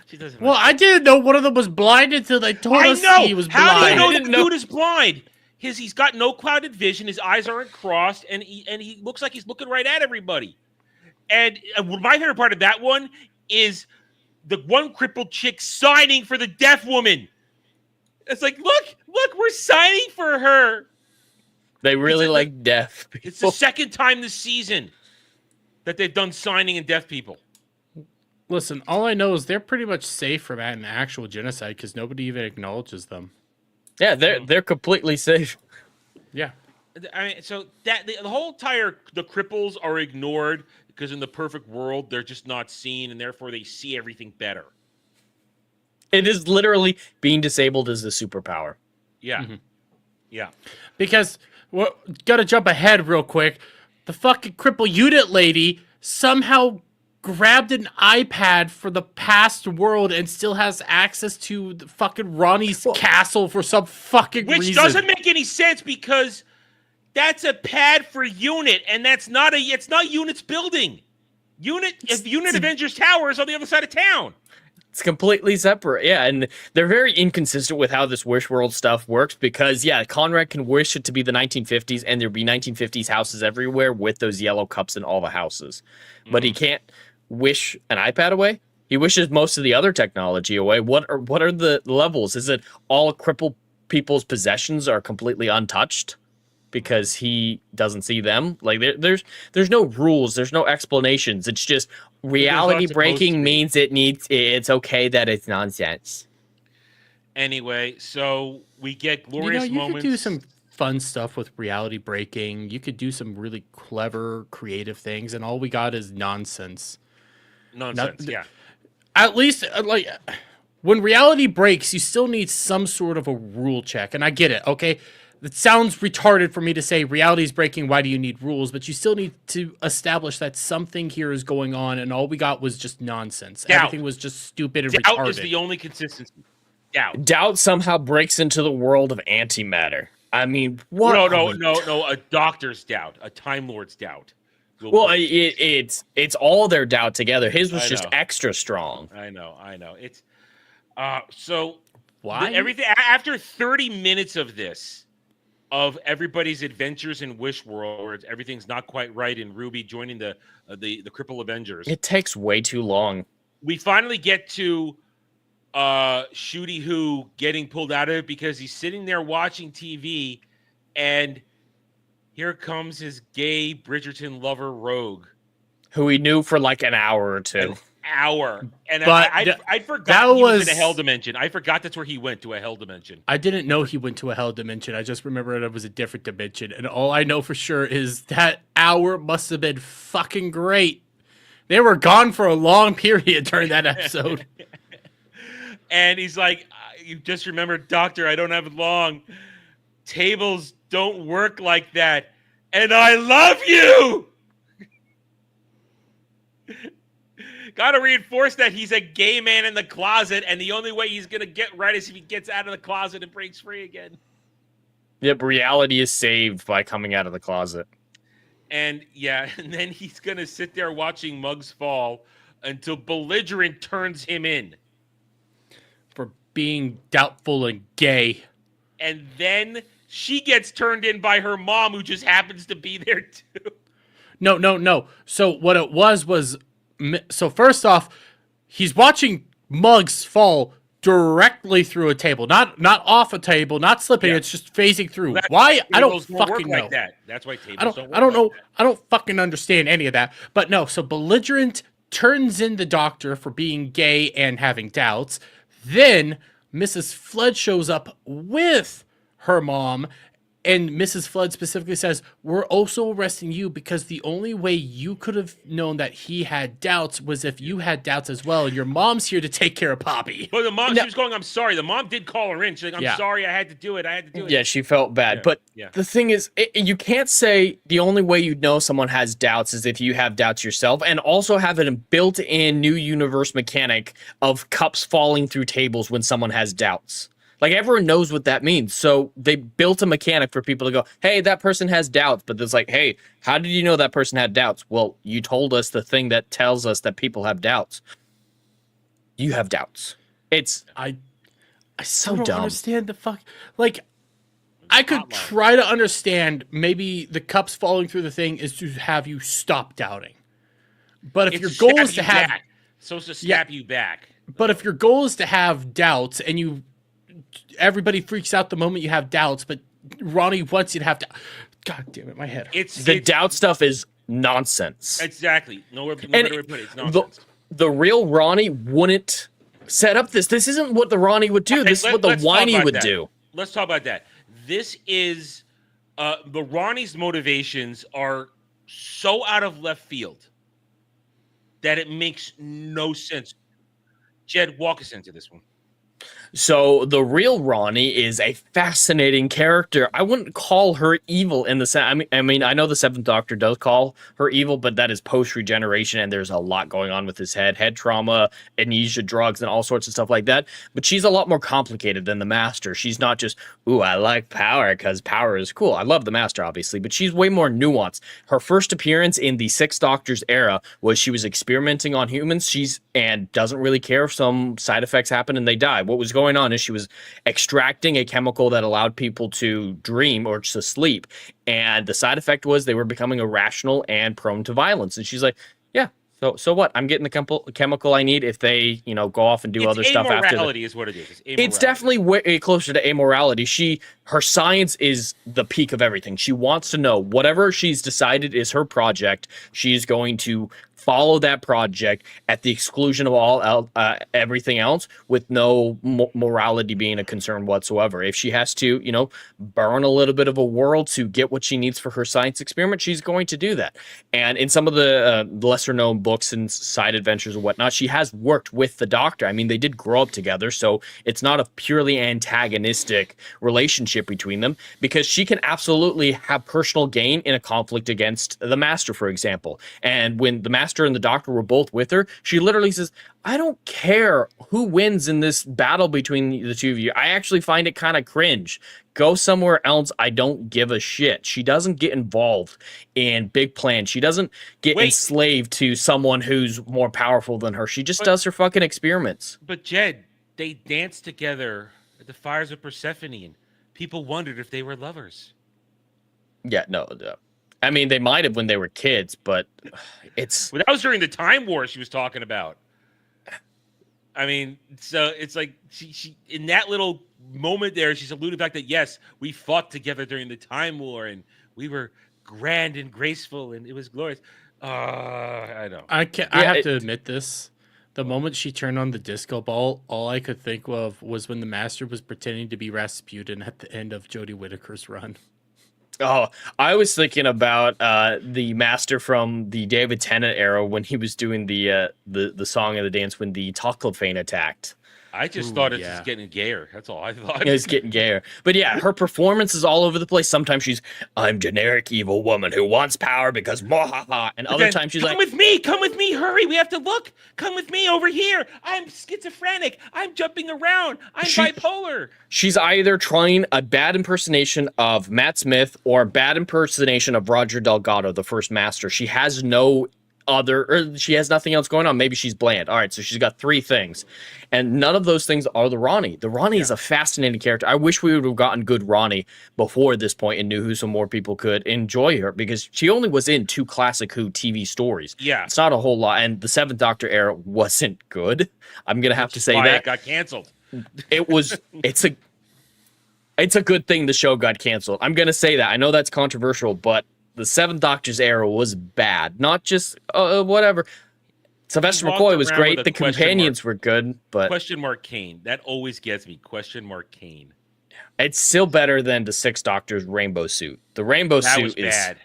She doesn't. Well, I didn't know one of them was blind until they told us he was blind. How do you know the dude is blind? He's got no clouded vision. His eyes aren't crossed, and he looks like he's looking right at everybody. And my favorite part of that one is the one crippled chick signing for the deaf woman. It's like, look, we're signing for her. They really like deaf people. It's the second time this season that they've done signing and deaf people. Listen, all I know is they're pretty much safe from an actual genocide because nobody even acknowledges them. Yeah, they're completely safe. Yeah. I mean, so that the whole entire the cripples are ignored because in the perfect world they're just not seen and therefore they see everything better. It is literally being disabled is the superpower. Yeah. Mm-hmm. Yeah. Because gotta jump ahead real quick. The fucking cripple unit lady somehow grabbed an iPad for the past world and still has access to the fucking Ronnie's castle for some fucking reason. Which doesn't make any sense because That's a pad for unit, and it's not unit's building. Unit Avengers Tower is on the other side of town. It's completely separate. Yeah, and they're very inconsistent with how this Wish World stuff works because, yeah, Conrad can wish it to be the 1950s and there'd be 1950s houses everywhere with those yellow cups in all the houses. But he can't wish an iPad away. He wishes most of the other technology away. What are the levels? Is it all crippled people's possessions are completely untouched because he doesn't see them? Like there's no rules, there's no explanations. It's just reality breaking means it's okay that it's nonsense. Anyway, so we get glorious you moments. could do some fun stuff with reality breaking. You could do some really clever, creative things, and all we got is nonsense. Yeah. At least, like, when reality breaks, you still need some sort of a rule check, and I get it, okay? It sounds retarded for me to say reality is breaking, why do you need rules? But you still need to establish that something here is going on, and all we got was just nonsense. Doubt. Everything was just stupid and Doubt retarded. is the only consistency. Doubt somehow breaks into the world of antimatter. I mean, what? No. A doctor's doubt, a Time Lord's doubt. Well, it's all their doubt together. His was just extra strong. I know. It's so why everything after 30 minutes of this, of everybody's adventures in Wish World, where everything's not quite right, and Ruby joining the Cripple Avengers. It takes way too long. We finally get to Shooty Who getting pulled out of it because he's sitting there watching TV, and here comes his gay Bridgerton lover Rogue, who he knew for like an hour or two. And but I forgot he was in a hell dimension. I forgot that's where he went, to a hell dimension. I didn't know he went to a hell dimension. I just remembered it was a different dimension, and all I know for sure is that hour must have been fucking great. They were gone for a long period during that episode. And he's like, you just remember, Doctor, I don't have long. Tables don't work like that. And I love you. Gotta reinforce that he's a gay man in the closet, and the only way he's gonna get right is if he gets out of the closet and breaks free again. Yep, reality is saved by coming out of the closet. And yeah, and then he's gonna sit there watching Muggs fall until Belligerent turns him in. For being doubtful and gay. And then she gets turned in by her mom, who just happens to be there too. No. So what it was so first off, he's watching Muggs fall directly through a table, not off a table, not slipping. Yeah. It's just phasing through. Why? I don't fucking know. Like that. That's why tables don't work. I don't know. I don't fucking understand any of that. But no. So Belligerent turns in the Doctor for being gay and having doubts. Then Mrs. Flood shows up with her mom, and Mrs. Flood specifically says, we're also arresting you because the only way you could have known that he had doubts was if you had doubts as well, and your mom's here to take care of Poppy. But the mom, she was going, I'm sorry. The mom did call her in. She's like, I'm sorry, I had to do it. Yeah, she felt bad. But the thing is, you can't say the only way you'd know someone has doubts is if you have doubts yourself, and also have a built-in new universe mechanic of cups falling through tables when someone has doubts. Like, everyone knows what that means. So they built a mechanic for people to go, hey, that person has doubts. But it's like, hey, how did you know that person had doubts? Well, you told us the thing that tells us that people have doubts. You have doubts. It's I so don't dumb. Understand the fuck. Like, I could try to understand maybe the cups falling through the thing is to have you stop doubting. But if your goal is to have so it's to stab you back. But if your goal is to have doubts and everybody freaks out the moment you have doubts, but Ronnie wants you to have doubts. God damn it, my head. It's doubt stuff is nonsense. Exactly. Nowhere to put it. It's nonsense. The real Ronnie wouldn't set up this. This isn't what the Ronnie would do. This is what the whiny would do. Let's talk about that. This is the Ronnie's motivations are so out of left field that it makes no sense. Jed, walk us into this one. So the real Ronnie is a fascinating character. I wouldn't call her evil in the sense. I mean, I know the Seventh Doctor does call her evil, but that is post regeneration, and there's a lot going on with his head trauma, amnesia, drugs, and all sorts of stuff like that. But she's a lot more complicated than the Master. She's not just, ooh, I like power because power is cool. I love the Master, obviously, but she's way more nuanced. Her first appearance in the Sixth Doctor's era was she was experimenting on humans. And doesn't really care if some side effects happen and they die. What was going on is she was extracting a chemical that allowed people to dream or to sleep, and the side effect was they were becoming irrational and prone to violence. And she's like, yeah. So what? I'm getting the chemical I need if they, go off and do other stuff after. Amorality is what it is. It's definitely way closer to amorality. Her science is the peak of everything. She wants to know whatever she's decided is her project. She's going to follow that project at the exclusion of everything else, with no morality being a concern whatsoever. If she has to, burn a little bit of a world to get what she needs for her science experiment, she's going to do that. And in some of the lesser known books and side adventures and whatnot, she has worked with the Doctor. I mean, they did grow up together, so it's not a purely antagonistic relationship between them, because she can absolutely have personal gain in a conflict against the Master, for example. And when the Master and the Doctor were both with her, she literally says, I don't care who wins in this battle between the two of you. I actually find it kind of cringe. Go somewhere else. I don't give a shit. She doesn't get involved in big plans. She doesn't get enslaved to someone who's more powerful than her. She just does her fucking experiments. But Jed, they danced together at the fires of Persephone, and people wondered if they were lovers. Yeah, no. I mean, they might have when they were kids, but it's... Well, that was during the Time War she was talking about. I mean, so it's like she in that little moment there, she's alluded to the fact that, yes, we fought together during the Time War, and we were grand and graceful, and it was glorious. I know. I have to admit this. The moment she turned on the disco ball, all I could think of was when the Master was pretending to be Rasputin at the end of Jodie Whittaker's run. Oh, I was thinking about the Master from the David Tennant era when he was doing the song and the dance when the Toclafane attacked. I just thought it's just getting gayer. That's all I thought. It's getting gayer. But yeah, her performance is all over the place. Sometimes she's, I'm generic evil woman who wants power because mwahaha. And other times she's come with me, hurry, we have to look. Come with me over here. I'm schizophrenic. I'm jumping around. I'm bipolar. She's either trying a bad impersonation of Matt Smith or a bad impersonation of Roger Delgado, the first Master. She has she has nothing else going on. Maybe she's bland. All right, so she's got three things. And none of those things are the Ronnie. The Ronnie is a fascinating character. I wish we would have gotten good Ronnie before this point and knew who some more people could enjoy her, because she only was in 2 classic Who TV stories. Yeah. It's not a whole lot. And the Seventh Doctor era wasn't good. I'm going to have to say that. It got canceled. It's a good thing the show got canceled. I'm going to say that. I know that's controversial, but the Seventh Doctor's era was bad. Not just whatever. Sylvester McCoy was great. The companions were good, but question mark Kane. That always gets me. Question mark Kane. It's still better than the Sixth Doctor's rainbow suit. The rainbow suit is bad.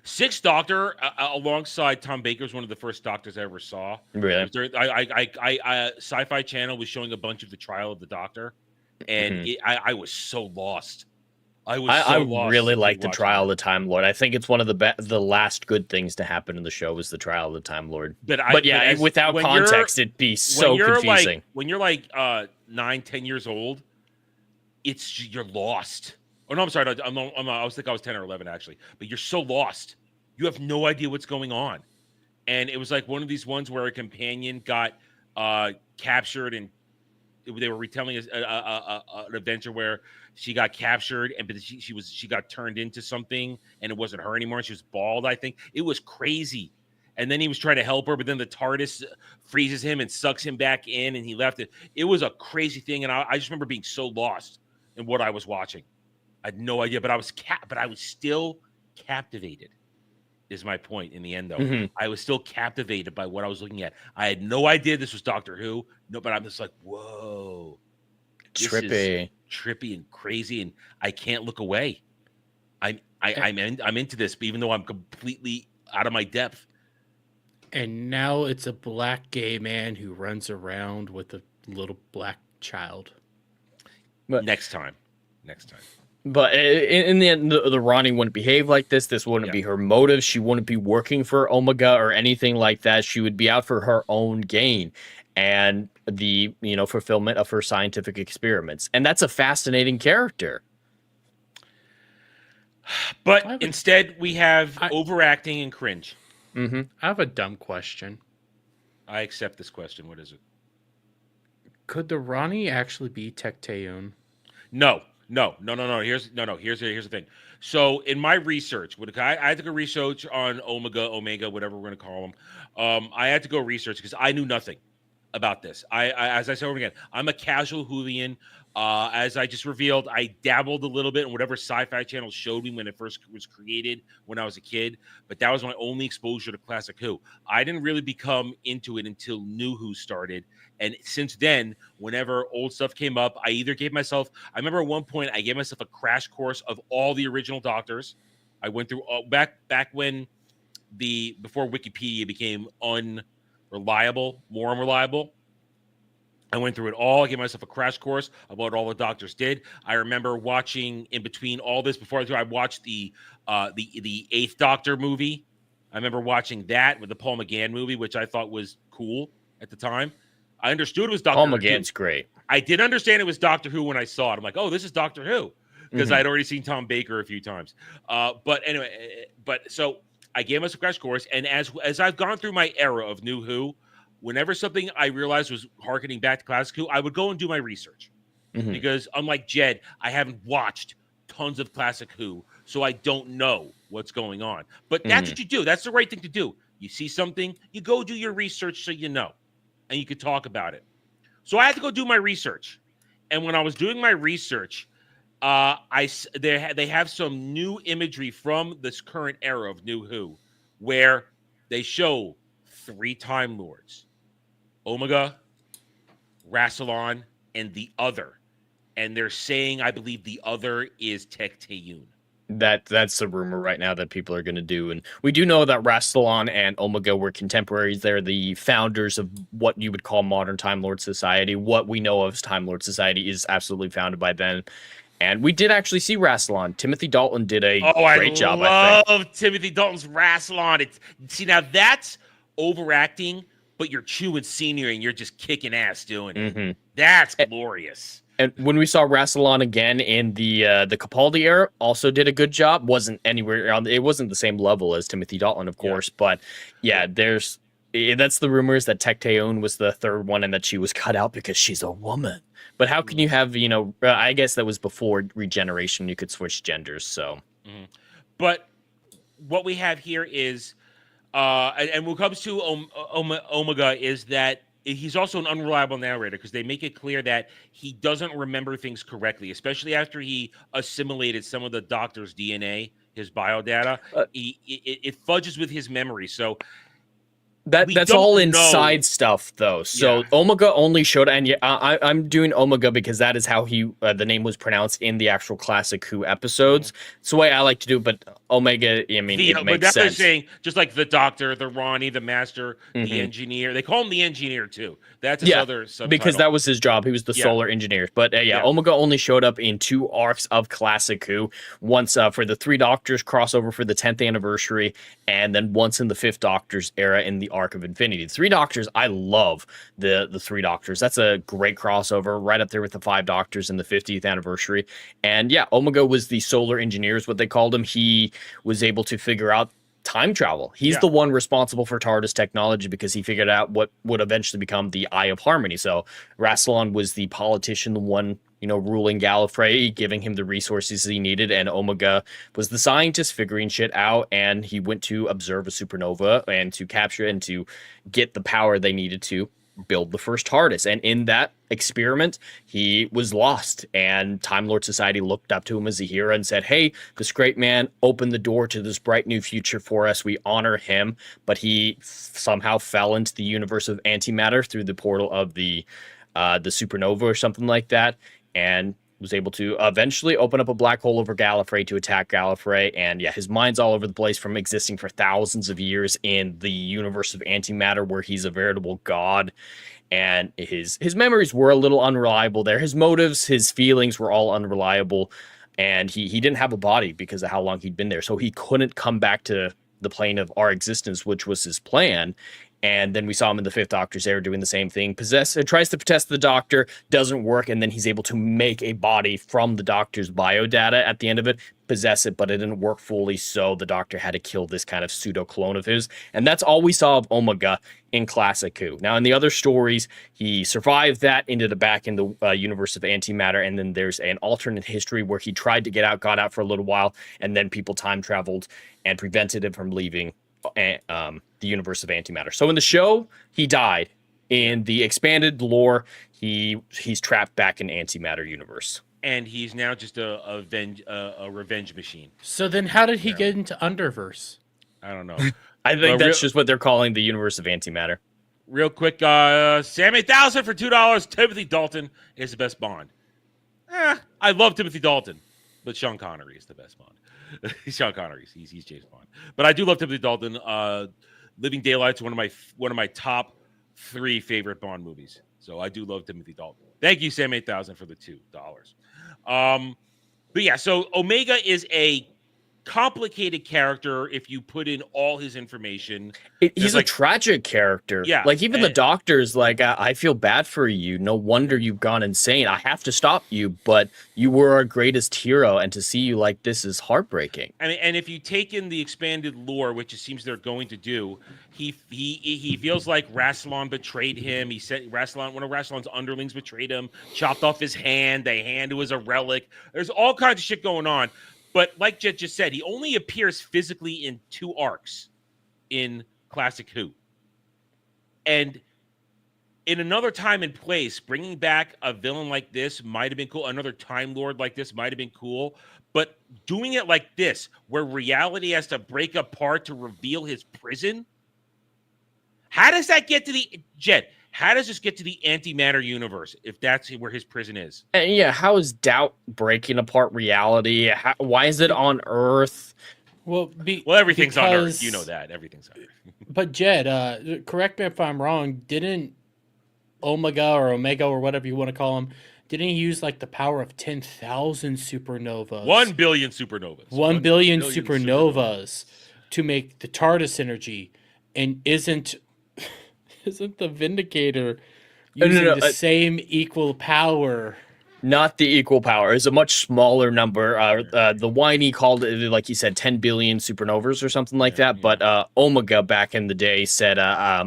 Sixth Doctor, alongside Tom Baker, was one of the first Doctors I ever saw. Really? Sci-Fi Channel was showing a bunch of the Trial of the Doctor, and I was so lost. I really like the Trial of the Time Lord. I think it's one of the last good things to happen in the show was the Trial of the Time Lord. But without context, it'd be so confusing. When you're like 9-10 years old, you're lost. Oh no, I'm sorry. I was 10 or 11 actually. But you're so lost. You have no idea what's going on. And it was like one of these ones where a companion got captured, and they were retelling an adventure where she got captured, but she got turned into something, and it wasn't her anymore. She was bald, I think. It was crazy. And then he was trying to help her, but then the TARDIS freezes him and sucks him back in, and he left it. It was a crazy thing, and I just remember being so lost in what I was watching. I had no idea, but I was still captivated. Is my point in the end, though. Mm-hmm. I was still captivated by what I was looking at. I had no idea this was Doctor Who. No, but I'm just like, whoa. Trippy and crazy, and I can't look away. I'm into this, even though I'm completely out of my depth. And now it's a black gay man who runs around with a little black child. But Next time. But in the end, the Ronnie wouldn't behave like this. This wouldn't Yeah. be her motive. She wouldn't be working for Omega or anything like that. She would be out for her own gain and the fulfillment of her scientific experiments. And that's a fascinating character. But I would- instead, we have I- overacting and cringe. Mm-hmm. I have a dumb question. I accept this question. What is it? Could the Ronnie actually be Tecteun? No. Here's the thing. So in my research, I had to go research on Omega, whatever we're going to call them. I had to go research because I knew nothing about this. I as I said over again, I'm a casual Hoolian. As I just revealed, I dabbled a little bit in whatever Sci-Fi Channel showed me when it first was created when I was a kid. But that was my only exposure to Classic Who. I didn't really become into it until New Who started. And since then, whenever old stuff came up, I either gave myself, I remember at one point, I gave myself a crash course of all the original Doctors. I went through back when before Wikipedia became more unreliable. I went through it all. I gave myself a crash course of what all the Doctors did. I remember watching in between all this before I watched the Eighth Doctor movie. I remember watching that with the Paul McGann movie, which I thought was cool at the time. I understood it was Doctor Paul Who. McGann's great. I did understand it was Doctor Who when I saw it. I'm like, oh, this is Doctor Who, because I'd already seen Tom Baker a few times. But anyway, so I gave myself a crash course, and as I've gone through my era of New Who, whenever something I realized was harkening back to Classic Who, I would go and do my research. Because unlike Jed, I haven't watched tons of Classic Who, so I don't know what's going on. But that's what you do. That's the right thing to do. You see something, you go do your research so you know, and you could talk about it. So I had to go do my research. And when I was doing my research, they have some new imagery from this current era of New Who, where they show 3 Time Lords: Omega, Rassilon, and the Other. And they're saying, I believe the Other is Tecteun. That's the rumor right now that people are going to do. And we do know that Rassilon and Omega were contemporaries. They're the founders of what you would call modern Time Lord Society. What we know of as Time Lord Society is absolutely founded by them. And we did actually see Rassilon. Timothy Dalton did a great job, I think. I love Timothy Dalton's Rassilon. See, now that's overacting, but you're chewing scenery and you're just kicking ass doing it. That's glorious. And when we saw Rassilon again in the Capaldi era, also did a good job. Wasn't anywhere on. It wasn't the same level as Timothy Dalton, of course, but yeah, that's the rumors that Tecteun was the third one and that she was cut out because she's a woman. But how can you have I guess that was before regeneration. You could switch genders, so. But what we have here is, and when it comes to Omega, is that he's also an unreliable narrator because they make it clear that he doesn't remember things correctly, especially after he assimilated some of the Doctor's DNA, his biodata. It fudges with his memory. So that's all inside stuff, though. So Omega only showed, and I'm doing Omega because that is how the name was pronounced in the actual Classic Who episodes. It's the way I like to do it, but Omega, it makes but that's sense. They're saying, just like the Doctor, the Ronnie, the Master, the Engineer. They call him the Engineer too. That's his other subtitle. Because that was his job. He was the solar engineer. But Omega only showed up in 2 arcs of Classic Who. Once for the 3 Doctors crossover for the 10th anniversary, and then once in the 5th Doctor's era in the Arc of Infinity. The 3 Doctors, I love the 3 Doctors. That's a great crossover, right up there with the 5 Doctors in the 50th anniversary. And Omega was the solar engineer, is what they called him. He was able to figure out time travel. He's the one responsible for TARDIS technology because he figured out what would eventually become the Eye of Harmony. So Rassilon was the politician, the one ruling Gallifrey, giving him the resources he needed, and Omega was the scientist figuring shit out, and he went to observe a supernova and to capture it and to get the power they needed to build the first TARDIS. And in that experiment, he was lost, and Time Lord Society looked up to him as a hero and said, hey, this great man opened the door to this bright new future for us. We honor him, but he somehow fell into the universe of antimatter through the portal of the supernova or something like that. And was able to eventually open up a black hole over Gallifrey to attack Gallifrey. And yeah, his mind's all over the place from existing for thousands of years in the universe of antimatter, where he's a veritable god. And his memories were a little unreliable there. His motives, his feelings were all unreliable. And he didn't have a body because of how long he'd been there. So he couldn't come back to the plane of our existence, which was his plan. And then we saw him in the Fifth Doctor's era doing the same thing. Tries to possess the Doctor, doesn't work, and then he's able to make a body from the Doctor's biodata at the end of it, possess it, but it didn't work fully, so the Doctor had to kill this kind of pseudo-clone of his. And that's all we saw of Omega in Classic Who. Now, in the other stories, he survived that, ended back in the universe of antimatter, and then there's an alternate history where he tried to get out, got out for a little while, and then people time traveled and prevented him from leaving the universe of antimatter. So in the show, he died. In the expanded lore, he's trapped back in antimatter universe. And he's now just a revenge machine. So then how did he get into Underverse? I don't know. I think that's just what they're calling the universe of antimatter. Real quick, Sam 8000 for $2. Timothy Dalton is the best Bond. I love Timothy Dalton, but Sean Connery is the best Bond. Sean Connery, he's James Bond. But I do love Timothy Dalton. Living Daylight's one of my top 3 favorite Bond movies. So I do love Timothy Dalton. Thank you, Sam 8000 for the $2. But yeah, so Omega is a complicated character if you put in all his information. He's a tragic character. Yeah. Like, even the Doctor's like, I feel bad for you. No wonder you've gone insane. I have to stop you, but you were our greatest hero, and to see you like this is heartbreaking. And if you take in the expanded lore, which it seems they're going to do, he feels like Rassilon betrayed him. He said one of Rassilon's underlings betrayed him, chopped off his hand. The hand was a relic. There's all kinds of shit going on. But like Jet just said, he only appears physically in 2 arcs in Classic Who. And in another time and place, bringing back a villain like this might have been cool. Another Time Lord like this might have been cool. But doing it like this, where reality has to break apart to reveal his prison, how does that get to the... Jet, how does this get to the antimatter universe if that's where his prison is? And yeah, how is doubt breaking apart reality? Why is it on Earth? Well, everything's on Earth. You know that. Everything's on Earth. But Jed, correct me if I'm wrong, didn't Omega or whatever you want to call him, didn't he use like the power of 10,000 supernovas? 1 billion supernovas. 1 billion supernovas to make the TARDIS energy, and isn't the Vindicator using the same equal power? Not the equal power. It's a much smaller number. The Whiny called it, like you said, 10 billion supernovas or something like that. But Omega back in the day said,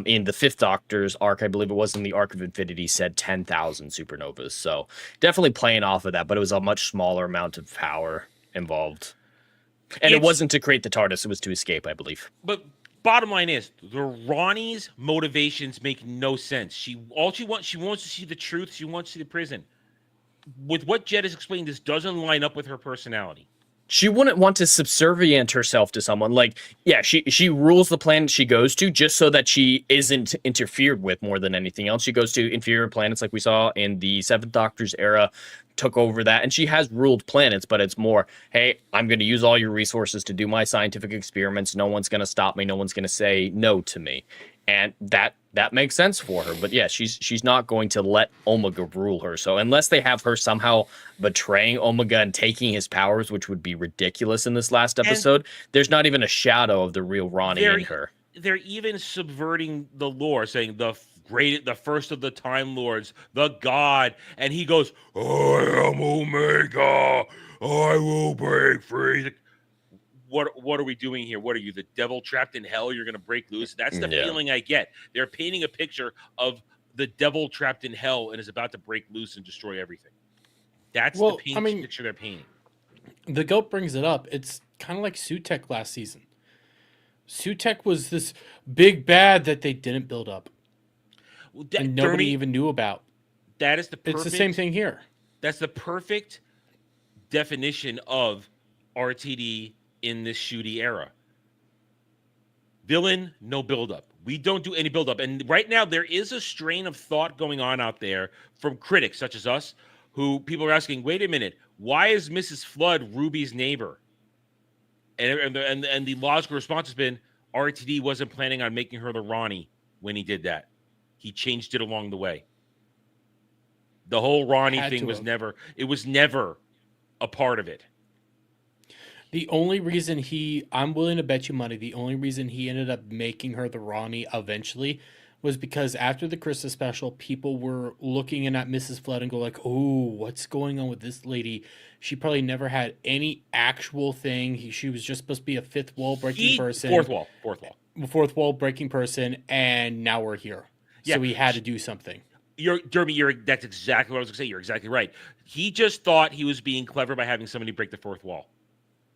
in the Fifth Doctor's arc, I believe it was in the Arc of Infinity, said 10,000 supernovas. So definitely playing off of that, but it was a much smaller amount of power involved. And it wasn't to create the TARDIS, it was to escape, I believe. But bottom line is, the Ronnie's motivations make no sense. She wants to see the truth. She wants to see the prison. With what Jed has explained, this doesn't line up with her personality. She wouldn't want to subservient herself to someone. Like, yeah, she rules the planet she goes to just so that she isn't interfered with more than anything else. She goes to inferior planets like we saw in the Seventh Doctor's era, took over that, and she has ruled planets, but it's more, hey, I'm going to use all your resources to do my scientific experiments. No one's going to stop me. No one's going to say no to me. And that makes sense for her. But yeah, she's not going to let Omega rule her. So unless they have her somehow betraying Omega and taking his powers, which would be ridiculous in this last episode, there's not even a shadow of the real Ronnie in her. They're even subverting the lore, saying the first of the Time Lords, the God, and he goes, I am Omega, I will break free. What are we doing here? What are you, the devil trapped in hell? You're going to break loose? That's the feeling I get. They're painting a picture of the devil trapped in hell and is about to break loose and destroy everything. That's the picture they're painting. The GOAT brings it up. It's kind of like Sutek last season. Sutek was this big bad that they didn't build up. And nobody even knew about. That is it's the same thing here. That's the perfect definition of RTD in this shooty era. Villain, no buildup. We don't do any buildup. And right now, there is a strain of thought going on out there from critics such as us who people are asking, wait a minute, why is Mrs. Flood Ruby's neighbor? And the logical response has been, RTD wasn't planning on making her the Ronnie when he did that. He changed it along the way. The whole Ronnie thing was never a part of it. The only reason I'm willing to bet you money, the only reason he ended up making her the Ronnie eventually was because after the Christmas special, people were looking in at Mrs. Flood and go like, oh, what's going on with this lady? She probably never had any actual thing. She was just supposed to be a fourth wall breaking person. Fourth wall breaking person, and now we're here. Yeah. So he had to do something. Jeremy, that's exactly what I was going to say. You're exactly right. He just thought he was being clever by having somebody break the fourth wall.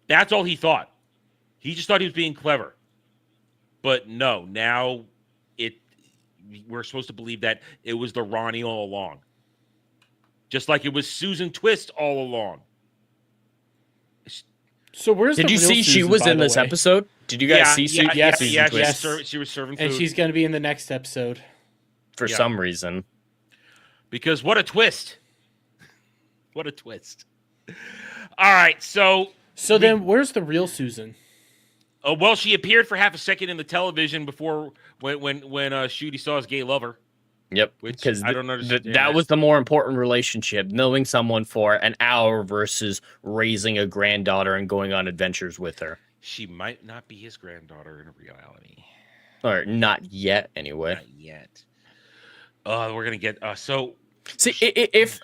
That's all he thought. He just thought he was being clever. But no, now we're supposed to believe that it was the Ronnie all along. Just like it was Susan Twist all along. So did you see Susan, she was in this episode? Did you guys see Susan? Yes, she was serving food. And she's going to be in the next episode. For some reason. Because what a twist. What a twist. All right, so then where's the real Susan? Well, she appeared for half a second in the television before when Shooty saw his gay lover. Yep, because I don't understand. That was the more important relationship, knowing someone for an hour versus raising a granddaughter and going on adventures with her. She might not be his granddaughter in reality. Or not yet, anyway. Not yet. We're going to get... See, if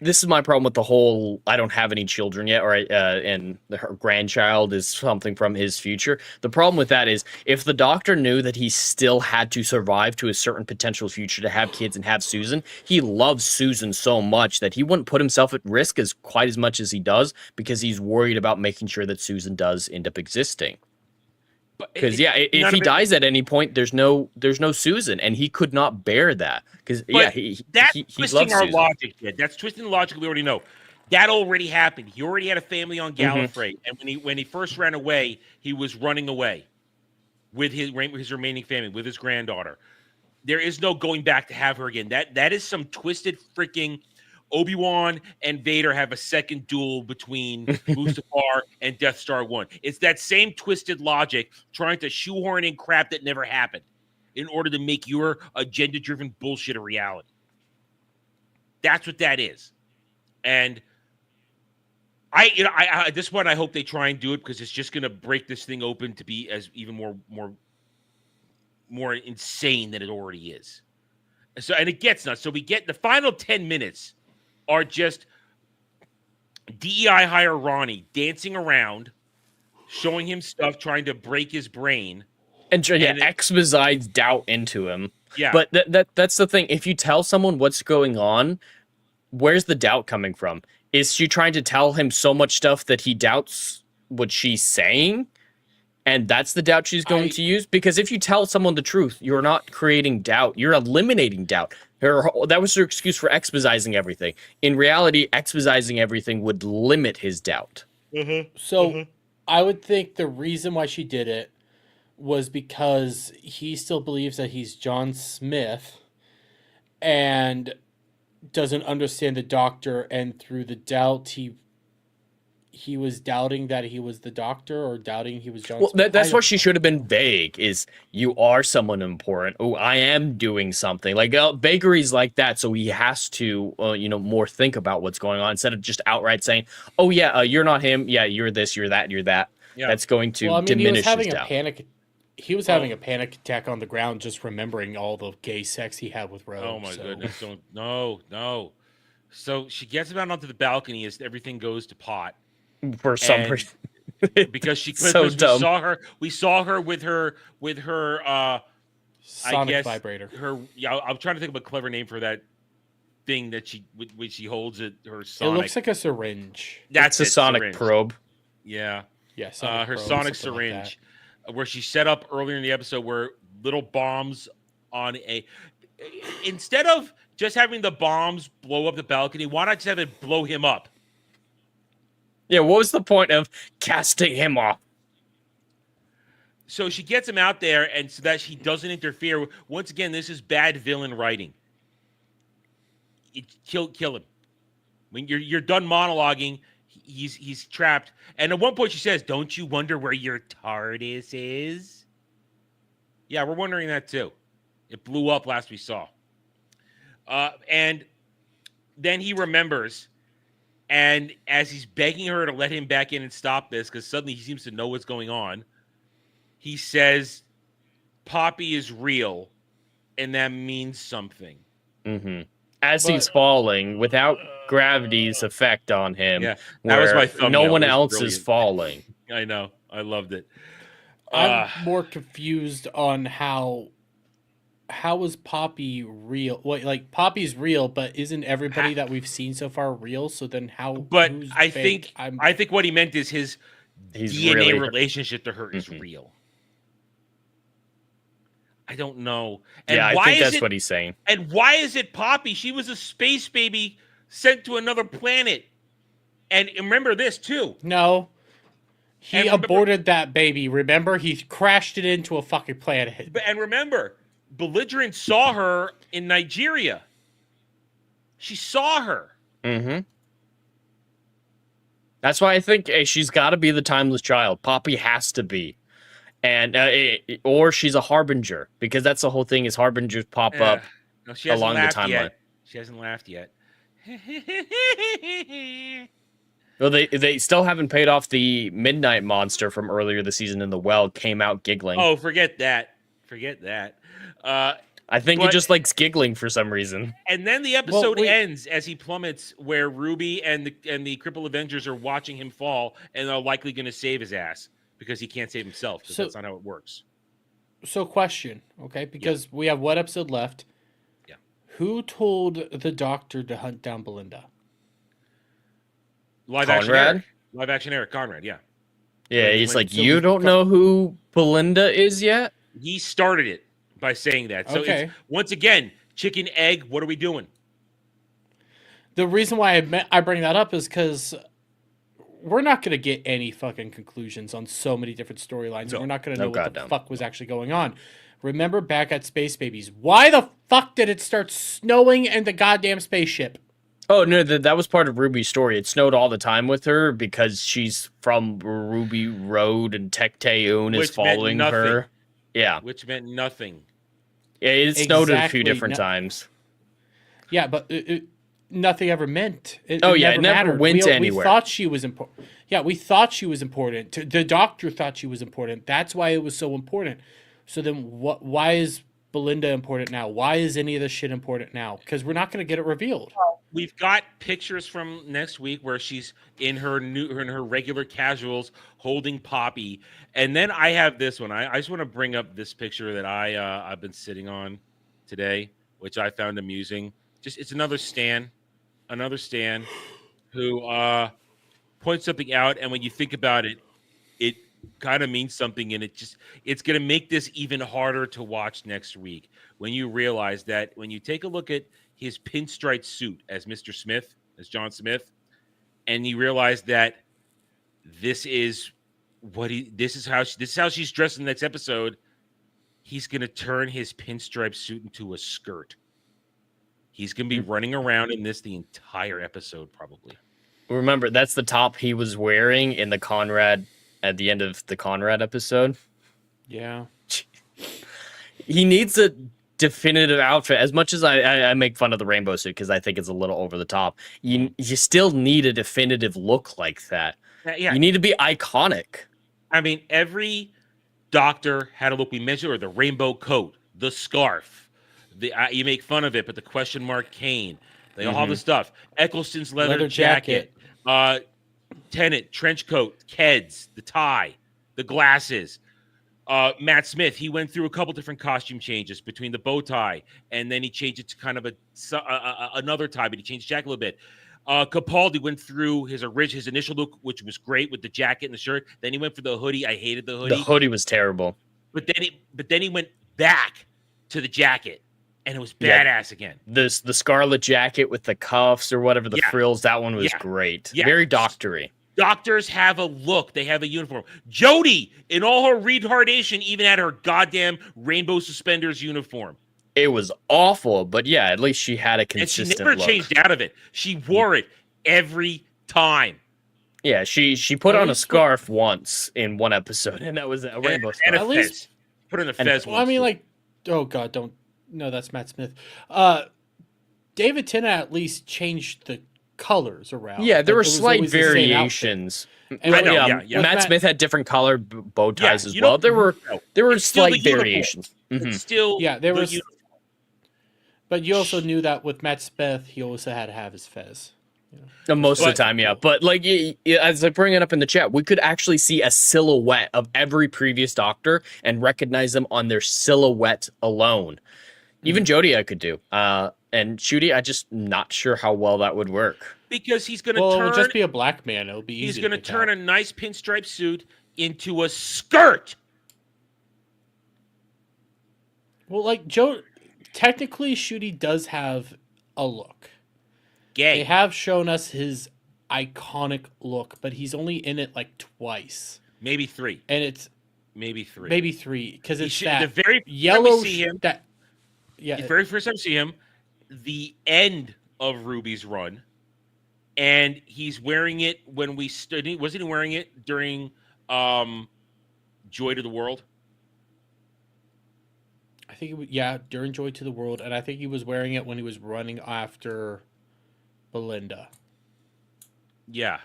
this is my problem with the whole I don't have any children yet, or and her grandchild is something from his future. The problem with that is if the doctor knew that he still had to survive to a certain potential future to have kids and have Susan, he loves Susan so much that he wouldn't put himself at risk quite as much as he does because he's worried about making sure that Susan does end up existing. Because if he dies at any point, there's no Susan, and he could not bear that. Because that's twisting our logic. Kid. That's twisting the logic we already know. That already happened. He already had a family on Gallifrey, and when he first ran away, he was running away with his remaining family, with his granddaughter. There is no going back to have her again. That is some twisted freaking. Obi-Wan and Vader have a second duel between Mustafar and Death Star 1. It's that same twisted logic trying to shoehorn in crap that never happened in order to make your agenda-driven bullshit a reality. That's what that is. And I at this point, I hope they try and do it because it's just going to break this thing open to be as even more insane than it already is. So, and it gets nuts. So we get the final 10 minutes are just DEI hire Ronnie dancing around, showing him stuff, trying to break his brain. And exposites doubt into him. Yeah. But that's the thing. If you tell someone what's going on, where's the doubt coming from? Is she trying to tell him so much stuff that he doubts what she's saying? And that's the doubt she's going to use? Because if you tell someone the truth, you're not creating doubt. You're eliminating doubt. That was her excuse for exposizing everything. In reality, exposizing everything would limit his doubt. So I would think the reason why she did it was because he still believes that he's John Smith and doesn't understand the doctor. And through the doubt, he was doubting that he was the doctor or doubting he was John Smith. Well, that's what she should have been vague, is you are someone important. Oh, I am doing something. Like, vagaries like that, so he has to, more think about what's going on instead of just outright saying, oh, yeah, you're not him. Yeah, you're this, you're that, you're that. Yeah. That's going to diminish his doubt. He was having a panic attack on the ground just remembering all the gay sex he had with Rose. Oh, my goodness. No. So she gets him out onto the balcony as everything goes to pot. For some reason, because dumb. we saw her with her sonic vibrator. I'm trying to think of a clever name for that thing that she holds it. Her sonic. It looks like a syringe. That's a sonic syringe. Probe. Yeah. Yeah. Her sonic syringe, where she set up earlier in the episode, where little bombs on instead of just having the bombs blow up the balcony, why not just have it blow him up? Yeah, what was the point of casting him off? So she gets him out there, and so that she doesn't interfere. Once again, this is bad villain writing. Kill him. When you're done monologuing, he's trapped. And at one point she says, "Don't you wonder where your TARDIS is?" Yeah, we're wondering that too. It blew up last we saw. And then he remembers, and as he's begging her to let him back in and stop this, because suddenly he seems to know what's going on, he says, "Poppy is real, and that means something." Mm-hmm. As he's falling, without gravity's effect on him, Yeah, that was my thumbnail. no one It was else brilliant. is falling. I know. I loved it. I'm more confused on how is Poppy real? What, like, Poppy's real, but isn't everybody that we've seen so far real? So then how? But who's I fake? think I think what he meant is his He's DNA really- relationship to her is Mhm. real. I don't know. Yeah, I why think is that's it, what he's saying. And why is it Poppy? She was a space baby sent to another planet. And remember this too. No. He And remember- aborted that baby. Remember, he crashed it into a fucking planet. And remember, Belligerent saw her in Nigeria. She saw her. Mm-hmm. That's why I think she's got to be the timeless child. Poppy has to be. And or she's a harbinger, because that's the whole thing, is harbingers pop up. No, she hasn't along the laughed timeline. yet. She hasn't laughed yet. Well, they still haven't paid off the midnight monster from earlier this season in the well. Came out giggling. Oh, forget that. Forget that. I think he but- just likes giggling for some reason. And then the episode wait. ends as he plummets, where Ruby and the Cripple Avengers are watching him fall, and are likely going to save his ass because he can't save himself. Because So- that's not how it works. So, question, okay? Because we have one episode left. Yeah. Who told the Doctor to hunt down Belinda? Live action Conrad? Eric. Live action Eric Conrad. Yeah, Yeah, When- he's when- like, so you we don't got- know who Belinda is yet? he started it by saying that. So Okay. it's, once again, chicken egg. What are we doing? The reason why I bring that up is because we're not going to get any fucking conclusions on so many different storylines. No. We're not going to No, know what the goddamn. fuck was actually going on. Remember back at Space Babies, why the fuck did it start snowing in the goddamn spaceship? Oh, no, that was part of Ruby's story. It snowed all the time with her because she's from Ruby Road and Tecteun is Which meant following nothing. her. Yeah. Which meant nothing. Yeah, it snowed a few Exactly, different no- times. Yeah, but nothing ever meant. It It never mattered. went We anywhere. thought she was important. Yeah, we thought she was important. The Doctor thought she was important. That's why it was so important. So then, why is Belinda important now? Why is any of this shit important now? Because we're not going to get it revealed. We've got pictures from next week where she's in her regular casuals holding Poppy, and then I have this one. I just want to bring up this picture that I've been sitting on today, which I found amusing. Just it's another Stan who points something out, and when you think about it, it kind of means something, and it's going to make this even harder to watch next week when you realize that when you take a look at his pinstripe suit as Mr. Smith, as John Smith, and you realize that this is how she's dressed in the next episode. He's going to turn his pinstripe suit into a skirt. He's going to be running around in this the entire episode, probably. Remember, that's the top he was wearing in the Conrad at the end of the Conrad episode. Yeah. He needs a definitive outfit. As much as I make fun of the rainbow suit because I think it's a little over the top, you still need a definitive look like that. Yeah. You need to be iconic. I mean, every Doctor had a look. We mentioned, or the rainbow coat, the scarf. You make fun of it, but the question mark cane. They all have the stuff. Eccleston's leather jacket. Tennant trench coat, Keds, the tie, the glasses. Matt Smith, he went through a couple different costume changes between the bow tie and then he changed it to kind of another tie, but he changed the jacket a little bit. Capaldi went through his initial look, which was great with the jacket and the shirt. Then he went for the hoodie. I hated the hoodie. The hoodie was terrible. But then he went back to the jacket, and it was Yeah. badass again. The scarlet jacket with the cuffs or whatever, the Yeah. frills, that one was Yeah. great. Yeah. Very doctory. Doctors have a look. They have a uniform. Jodie, in all her retardation, even had her goddamn rainbow suspenders uniform. It was awful, but yeah, at least she had a And she consistent never look. changed out of it. She wore it every time. Yeah, she put At on a least scarf once in one episode, and that was a rainbow And a scarf. At least- fez. Put in a and- fez Well, I once, mean, too. like, oh god, don't. No, that's Matt Smith. David Tennant at least changed the colors around. Yeah, there but were it was slight always the same outfit. variations. And I know, with yeah. Matt Smith had different color bow ties as you know- well. There were no, slight still the uniform. variations. Mhm. It's still Yeah, there the was- uniform. But you also knew that with Matt Smith, he also had to have his fez. Most of But- the time, yeah. But like, as I bring it up in the chat, we could actually see a silhouette of every previous Doctor and recognize them on their silhouette alone. Even Jodie, I could do. And Shooty, I just not sure how well that would work. Because he's going to Well, it turn. would just be a black man. It would be easy. He's going to pick turn out. a nice pinstripe suit into a skirt. Well, like Joe, technically, Shooty does have a look. Gay. They have shown us his iconic look, but he's only in it like twice, Maybe 3. and it's Maybe 3. maybe 3 because He it's should- that the very first time yellow we see him. that. Yeah, The very first time we see him, the end of Ruby's run, and he's wearing it when we stood. Wasn't he wearing it during Joy to the World? I think during Joy to the World, and I think he was wearing it when he was running after Belinda. Yeah.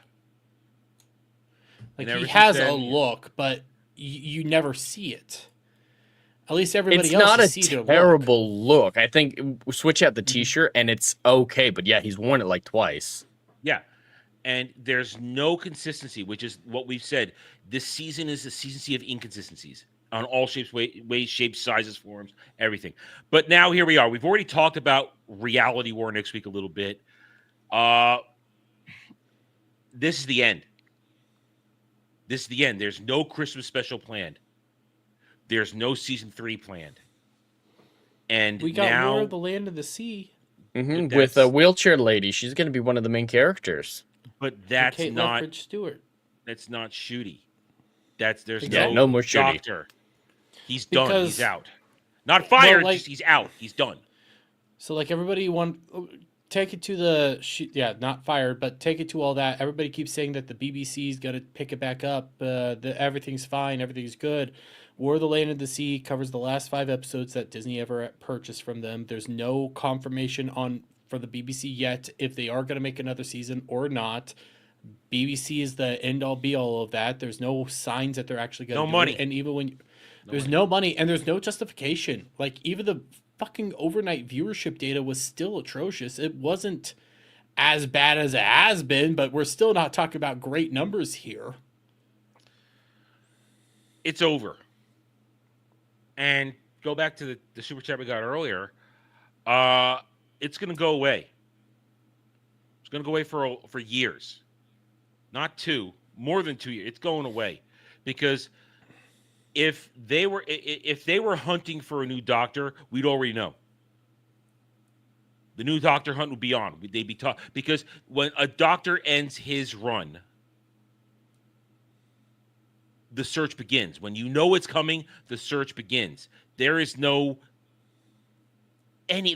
Like And ever he since has a then, look, but you never see it. At least everybody It's else not a see their look. terrible look. I think switch out the Mm-hmm. T-shirt and it's okay. But yeah, he's worn it like twice. Yeah. And there's no consistency, which is what we've said. This season is a season of inconsistencies on all shapes, ways, shapes, sizes, forms, everything. But now here we are. We've already talked about Reality War next week a little bit. This is the end. This is the end. There's no Christmas special planned. There's no season 3 planned. And We got now, War of the Land of the Sea. With that's- a wheelchair lady, she's going to be one of the main characters. but with that's Kate not Lethbridge Stewart. that's not Shooty. There's Yeah, no more Shooty. Doctor. He's done. Because- He's out. Not fired. like- just he's out. He's done. So like everybody take it to the not fired, but take it to all that. Everybody keeps saying that the BBC is gonna pick it back up. Everything's fine, everything's good. War of the Land of the Sea covers the last 5 episodes that Disney ever purchased from them. There's no confirmation for the BBC yet if they are gonna make another season or not. BBC is the end all be all of that. There's no signs that they're actually gonna No do money. it. And even when there's no money and there's no justification. Like even the fucking overnight viewership data was still atrocious. It wasn't as bad as it has been, but we're still not talking about great numbers here. It's over. And go back to the super chat we got earlier. It's gonna go away. It's gonna go away for years. Not 2, more than 2 years. It's going away. Because if they were hunting for a new Doctor, we'd already know. The new Doctor hunt would be on. They'd be taught because when a Doctor ends his run, the search begins. When you know it's coming, the search begins. There isn't any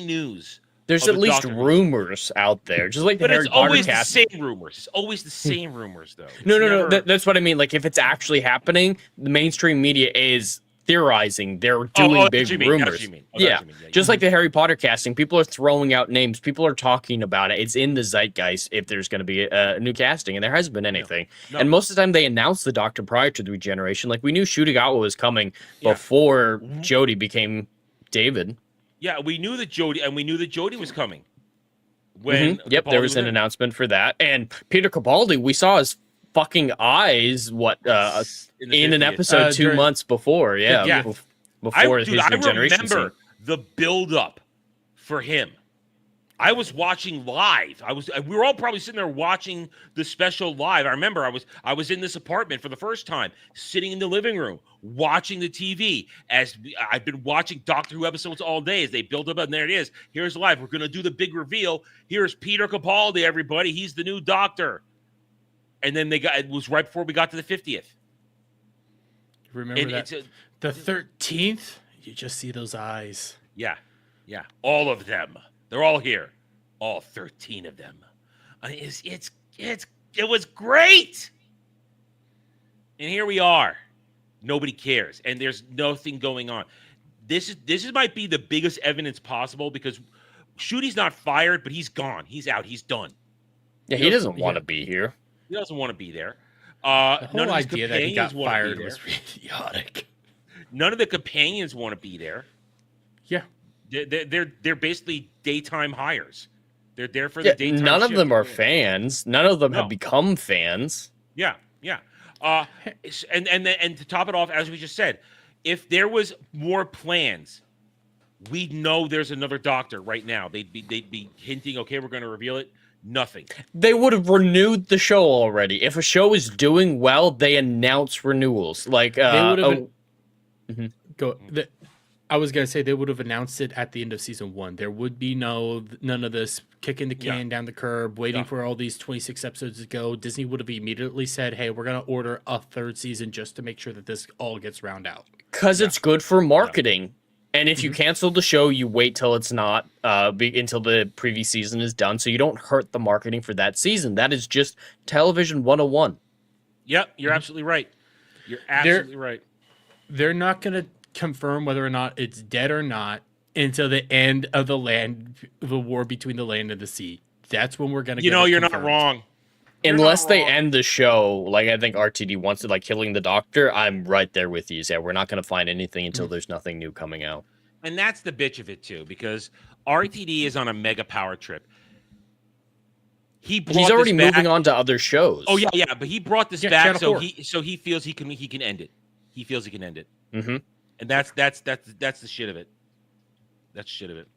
news. There's of at a least Doctor. rumors out there, just like the But Harry it's Potter always cast. the same rumors. It's always the same rumors, though. It's No. never- That's what I mean. Like if it's actually happening, the mainstream media is theorizing. They're doing I know what big you mean, I know what rumors. you mean. I know what Yeah, you mean. Yeah, just like the Harry Potter casting, people are throwing out names. People are talking about it. It's in the zeitgeist if there's going to be a new casting, and there hasn't been anything. No. And most of the time, they announce the Doctor prior to the regeneration. Like we knew Shootigawa was coming Yeah. before Mhm. Jodie became David. Yeah, we knew that Jodie was coming. When Yep, there Capaldi was an in. announcement for that. And Peter Capaldi, we saw his fucking eyes. in in an 50th. episode 2 during- months before, yeah, Yeah. before his I regeneration remember scene. the build-up for him. I was watching live. We were all probably sitting there watching the special live. I remember I was in this apartment for the first time, sitting in the living room, watching the TV I've been watching Doctor Who episodes all day as they build up, and there it is. Here's live. We're gonna do the big reveal. Here's Peter Capaldi, everybody. He's the new Doctor. And then it was right before we got to the 50th. Remember And that the 13th, you just see those eyes. Yeah, all of them. They're all here. All 13 of them. It was great. And here we are. Nobody cares, and there's nothing going on. This might be the biggest evidence possible because Shooty's not fired, but he's gone. He's out. He's done. Yeah, he doesn't want to be here. He doesn't want to be there. The whole idea that he got fired was idiotic. None of the companions want to be there. Yeah, they're basically daytime hires. They're there for the daytime. None of shift. them are fans. None of them have become fans. Yeah. And to top it off, as we just said, if there was more plans, we'd know there's another Doctor right now. They'd be hinting, okay, we're going to reveal it. Nothing. They would have renewed the show already. If a show is doing well, they announce renewals. Like they would have. I was gonna say they would have announced it at the end of season 1. There would be none of this kicking the can down the curb, waiting for all these 26 episodes to go. Disney would have immediately said, "Hey, we're gonna order a 3rd season just to make sure that this all gets round out." Because it's good for marketing. And if you cancel the show, you wait till it's not until the previous season is done, so you don't hurt the marketing for that season. That is just television 101. Yep, you're absolutely right. You're absolutely right. They're not gonna confirm whether or not it's dead or not until the end of the war between the land and the sea. That's when we're gonna. You're not wrong. Unless they end the show, like I think RTD wants it, like killing the Doctor, I'm right there with you. So we're not going to find anything until there's nothing new coming out. And that's the bitch of it too, because RTD is on a mega power trip. He's already moving on to other shows. Oh yeah, but he brought this back Channel 4. so he feels he can end it. He feels he can end it. Mm-hmm. And that's the shit of it. That's shit of it.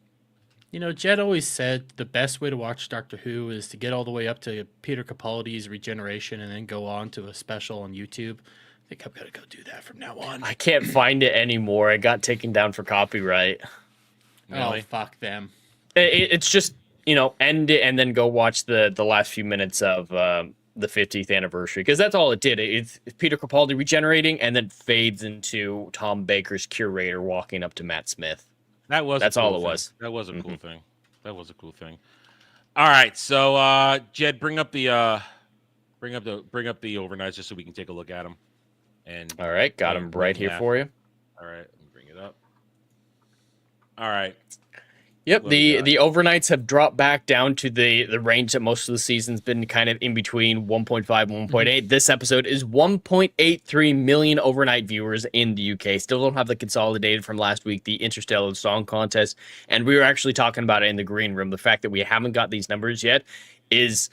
You know, Jed always said the best way to watch Doctor Who is to get all the way up to Peter Capaldi's Regeneration and then go on to a special on YouTube. I think I'm going to go do that from now on. I can't find it anymore. It got taken down for copyright. Really? Oh, fuck them. It's just, end it and then go watch the last few minutes of the 50th anniversary, because that's all it did. It's Peter Capaldi regenerating and then fades into Tom Baker's curator walking up to Matt Smith. That's all it was. That was a cool thing. That was a cool thing. All right, so Jed, bring up the overnights just so we can take a look at them. And all right, got them right here for you. All right, let me bring it up. All right. Yep, the overnights have dropped back down to the range that most of the season's been kind of in between 1.5 and 1.8. This episode is 1.83 million overnight viewers in the UK. Still don't have the consolidated from last week, the Interstellar Song Contest. And we were actually talking about it in the green room. The fact that we haven't got these numbers yet is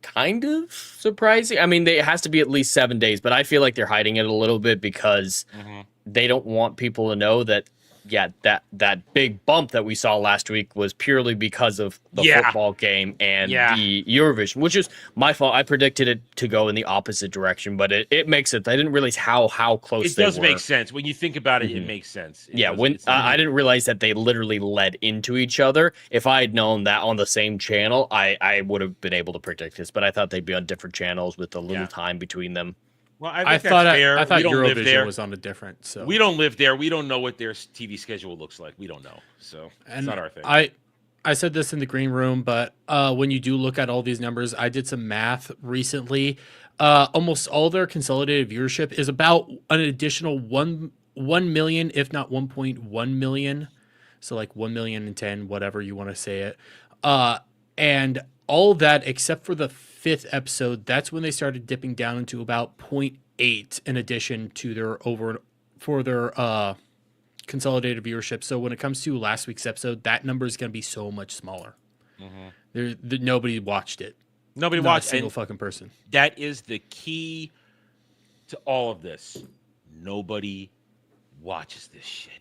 kind of surprising. I mean, it has to be at least 7 days, but I feel like they're hiding it a little bit because they don't want people to know that that big bump that we saw last week was purely because of the football game and the Eurovision, which is my fault. I predicted it to go in the opposite direction, but it makes sense. I didn't realize how close they were. It does make sense. When you think about it, it makes sense. I didn't realize that they literally led into each other. If I had known that on the same channel, I would have been able to predict this, but I thought they'd be on different channels with a little time between them. Well, I thought Eurovision was on a different. So we don't live there. We don't know what their TV schedule looks like. We don't know, so it's not our thing. I said this in the green room, but when you do look at all these numbers, I did some math recently. Almost all their consolidated viewership is about an additional 1 million, if not 1.1 million. So like 1,010,000, whatever you want to say it. And all that except for the 5th episode, that's when they started dipping down into about 0.8 in addition to their consolidated viewership. So when it comes to last week's episode, that number is going to be so much smaller. Nobody watched it. Nobody Not watched a single fucking person. That is the key to all of this. Nobody watches this shit.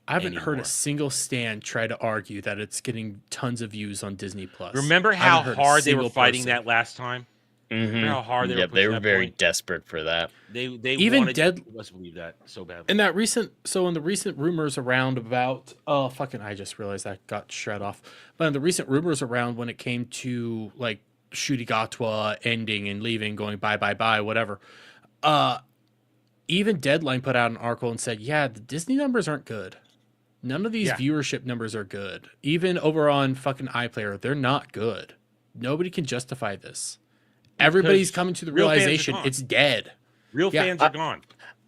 I haven't heard a single stan try to argue that it's getting tons of views on Disney Plus. Remember how hard they were fighting that last time? Remember how hard they were pushing they were that very point? desperate for that. They even wanted dead. Let's believe that so badly. In the recent rumors around about I just realized that got shut off. But in the recent rumors around when it came to like Ncuti Gatwa ending and leaving, going bye, whatever. Even Deadline put out an article and said, yeah, the Disney numbers aren't good. None of these viewership numbers are good. Even over on fucking iPlayer, they're not good. Nobody can justify this. Everybody's coming to the real fans are realization gone. it's dead. Real Yeah, fans are gone.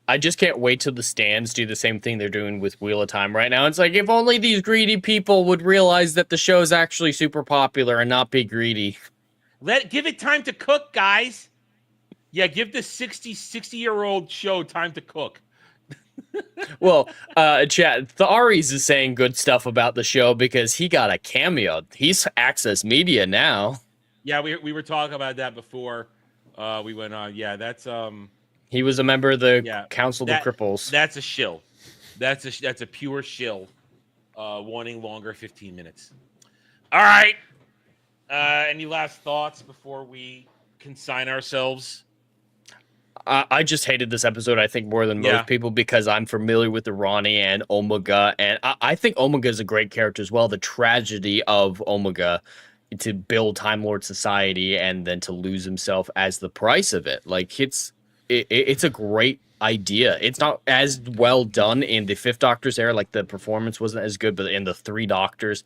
I just can't wait till the stands do the same thing they're doing with Wheel of Time right now. It's like, if only these greedy people would realize that the show's actually super popular and not be greedy. Give it time to cook, guys. Yeah, give the 60-year-old show time to cook. Well, chat, the Aries is saying good stuff about the show because he got a cameo. He's Access Media now. Yeah, we were talking about that before we went on. Yeah, that's He was a member of the Council of Cripples. That's a shill. That's a pure shill. Wanting longer 15 minutes. All right. Any last thoughts before we consign ourselves? I just hated this episode, I think, more than most people because I'm familiar with the Ronnie and Omega, and I think Omega is a great character as well. The tragedy of Omega to build Time Lord society and then to lose himself as the price of it. Like, it's a great idea. It's not as well done in the Fifth Doctor's era. Like, the performance wasn't as good, but in the Three Doctors,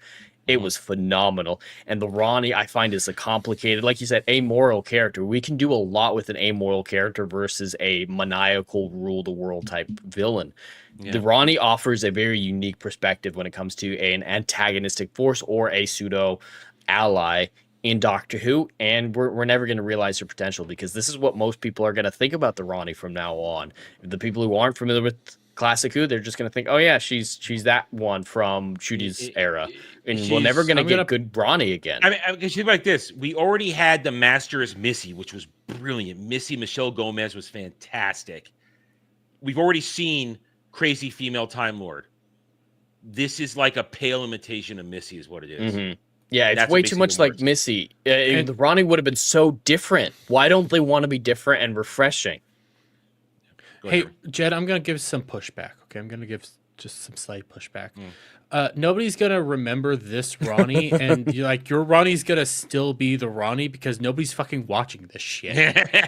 it was phenomenal. And the Ronnie, I find, is a complicated, like you said, amoral character. We can do a lot with an amoral character versus a maniacal rule the world type villain. Yeah. The Ronnie offers a very unique perspective when it comes to an antagonistic force or a pseudo ally in Doctor Who, and we're never going to realize her potential because this is what most people are going to think about the Ronnie from now on. The people who aren't familiar with Classic Who, they're just going to think, oh yeah, she's that one from Judy's era, and we're never going to get good Ronnie again. I mean, because think like this, we already had the Master as Missy, which was brilliant. Missy Michelle Gomez was fantastic. We've already seen Crazy Female Time Lord. This is like a pale imitation of Missy, is what it is. Mm-hmm. Yeah, it's way too much like Missy. And the Ronnie would have been so different. Why don't they want to be different and refreshing? Hey, Jed, I'm going to give some pushback, okay? I'm going to give just some slight pushback. Nobody's going to remember this Ronnie, and your Ronnie's going to still be the Ronnie because nobody's fucking watching this shit.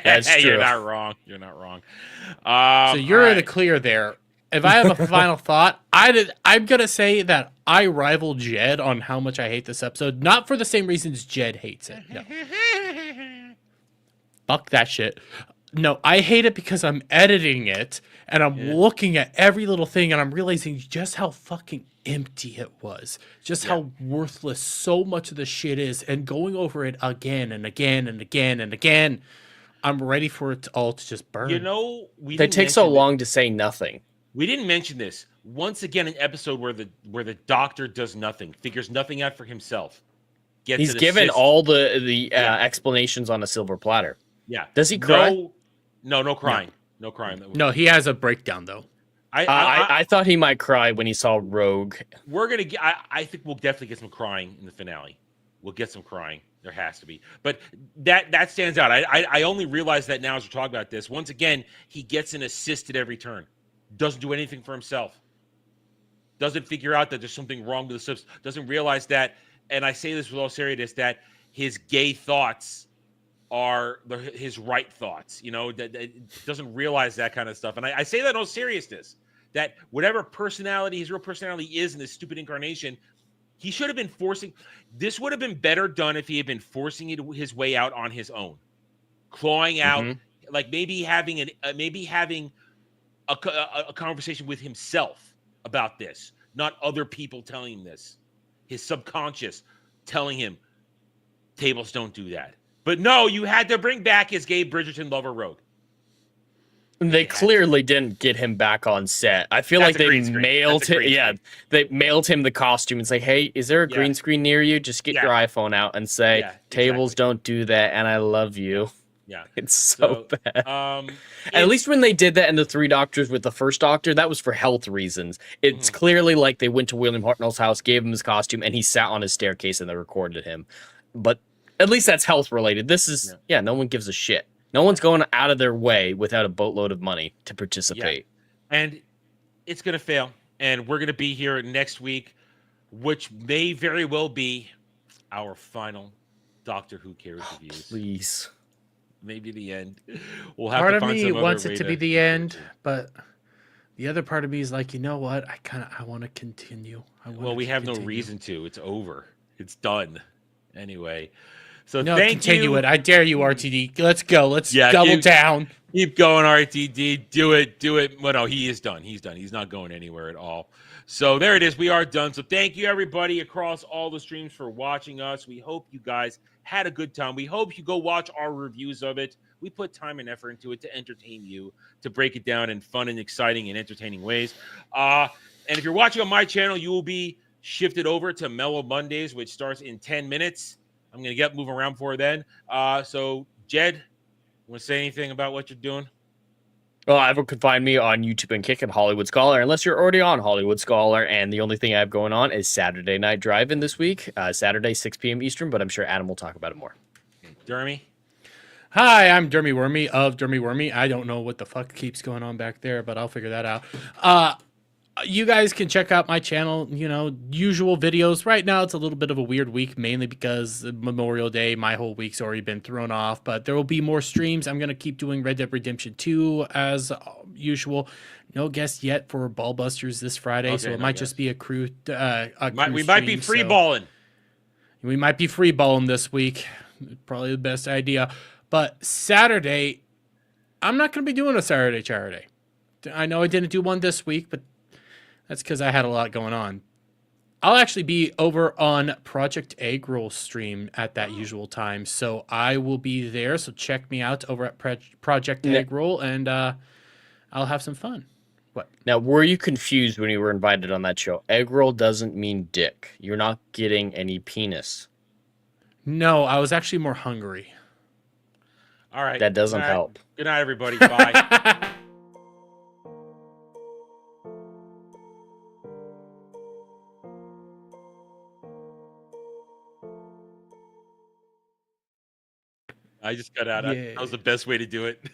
That's true. You're not wrong. You're not wrong. So you're in the clear there. If I have a final thought, I'm going to say that I rival Jed on how much I hate this episode. Not for the same reasons Jed hates it. No. Fuck that shit. No, I hate it because I'm editing it and I'm looking at every little thing and I'm realizing just how fucking empty it was. Just how worthless so much of the shit is, and going over it again and again and again and again. I'm ready for it all to just burn. They take so long to say nothing. We didn't mention this. Once again, an episode where the Doctor does nothing, figures nothing out for himself. He's given all the explanations on a silver platter. Yeah. Does he cry? No crying. No crying. No, he has a breakdown though. I thought he might cry when he saw Rogue. We're gonna get. I think we'll definitely get some crying in the finale. We'll get some crying. There has to be. But that stands out. I only realized that now as we're talking about this. Once again, he gets an assist at every turn. Doesn't do anything for himself. Doesn't figure out that there's something wrong with the subs. Doesn't realize that. And I say this with all seriousness, that his gay thoughts are his right thoughts. That doesn't realize that kind of stuff. And I say that in all seriousness, that whatever personality, his real personality is in this stupid incarnation, he should have been forcing. This would have been better done if he had been forcing his way out on his own, clawing out, like maybe having a conversation with himself about this, not other people telling him this. His subconscious telling him, tables don't do that. But no, you had to bring back his gay Bridgerton lover Rogue. They clearly didn't get him back on set. I feel like they mailed him. Yeah, they mailed him the costume and say, "Hey, is there a green screen near you? Just get your iPhone out and say, tables don't do that, and I love you." Yeah, it's so bad. At least when they did that in the Three Doctors with the First Doctor, that was for health reasons. It's clearly like they went to William Hartnell's house, gave him his costume, and he sat on his staircase and they recorded him. But at least that's health related. This is, no one gives a shit. No one's going out of their way without a boatload of money to participate. Yeah. And it's going to fail. And we're going to be here next week, which may very well be our final Doctor Who Cares reviews. Please. Maybe the end. We'll have part to of find me some wants other it to way be the end, but the other part of me is like, you know what? I want to continue. We have no reason to. It's over. It's done. Anyway, So No, thank continue you. it. I dare you, RTD. Let's go. Let's Yeah, double down. Keep going, RTD. Do it. Well, no, he is done. He's done. He's not going anywhere at all. So there it is. We are done. So thank you, everybody, across all the streams for watching us. We hope you guys had a good time. We hope you go watch our reviews of it. We put time and effort into it to entertain you, to break it down in fun and exciting and entertaining ways. And if you're watching on my channel, you will be shifted over to Mellow Mondays, which starts in 10 minutes. I'm going to get moving around for then. So, Jed, want to say anything about what you're doing? Well, everyone can find me on YouTube and Kick at Hollywood Scholar, unless you're already on Hollywood Scholar. And the only thing I have going on is Saturday Night Drive-In this week, Saturday, 6 p.m. Eastern, but I'm sure Adam will talk about it more. Dermy? Hi, I'm Dermy Wormy of Dermy Wormy. I don't know what the fuck keeps going on back there, but I'll figure that out. You guys can check out my channel, usual videos. Right now, it's a little bit of a weird week, mainly because Memorial Day, my whole week's already been thrown off, but there will be more streams. I'm going to keep doing Red Dead Redemption 2 as usual. No guest yet for Ballbusters this Friday, Okay, so it no might guest. just be a crew. We might be free balling. We might be free balling this week. Probably the best idea. But Saturday, I'm not going to be doing a Saturday charity. I know I didn't do one this week, but that's because I had a lot going on. I'll actually be over on Project Egg Roll stream at that usual time, so I will be there. So check me out over at Project Egg Roll, and I'll have some fun. What? Now, were you confused when you were invited on that show? Egg roll doesn't mean dick. You're not getting any penis. No, I was actually more hungry. All right. That doesn't Good night. help. Good night, everybody. Bye. I just got out. Yeah. That was the best way to do it.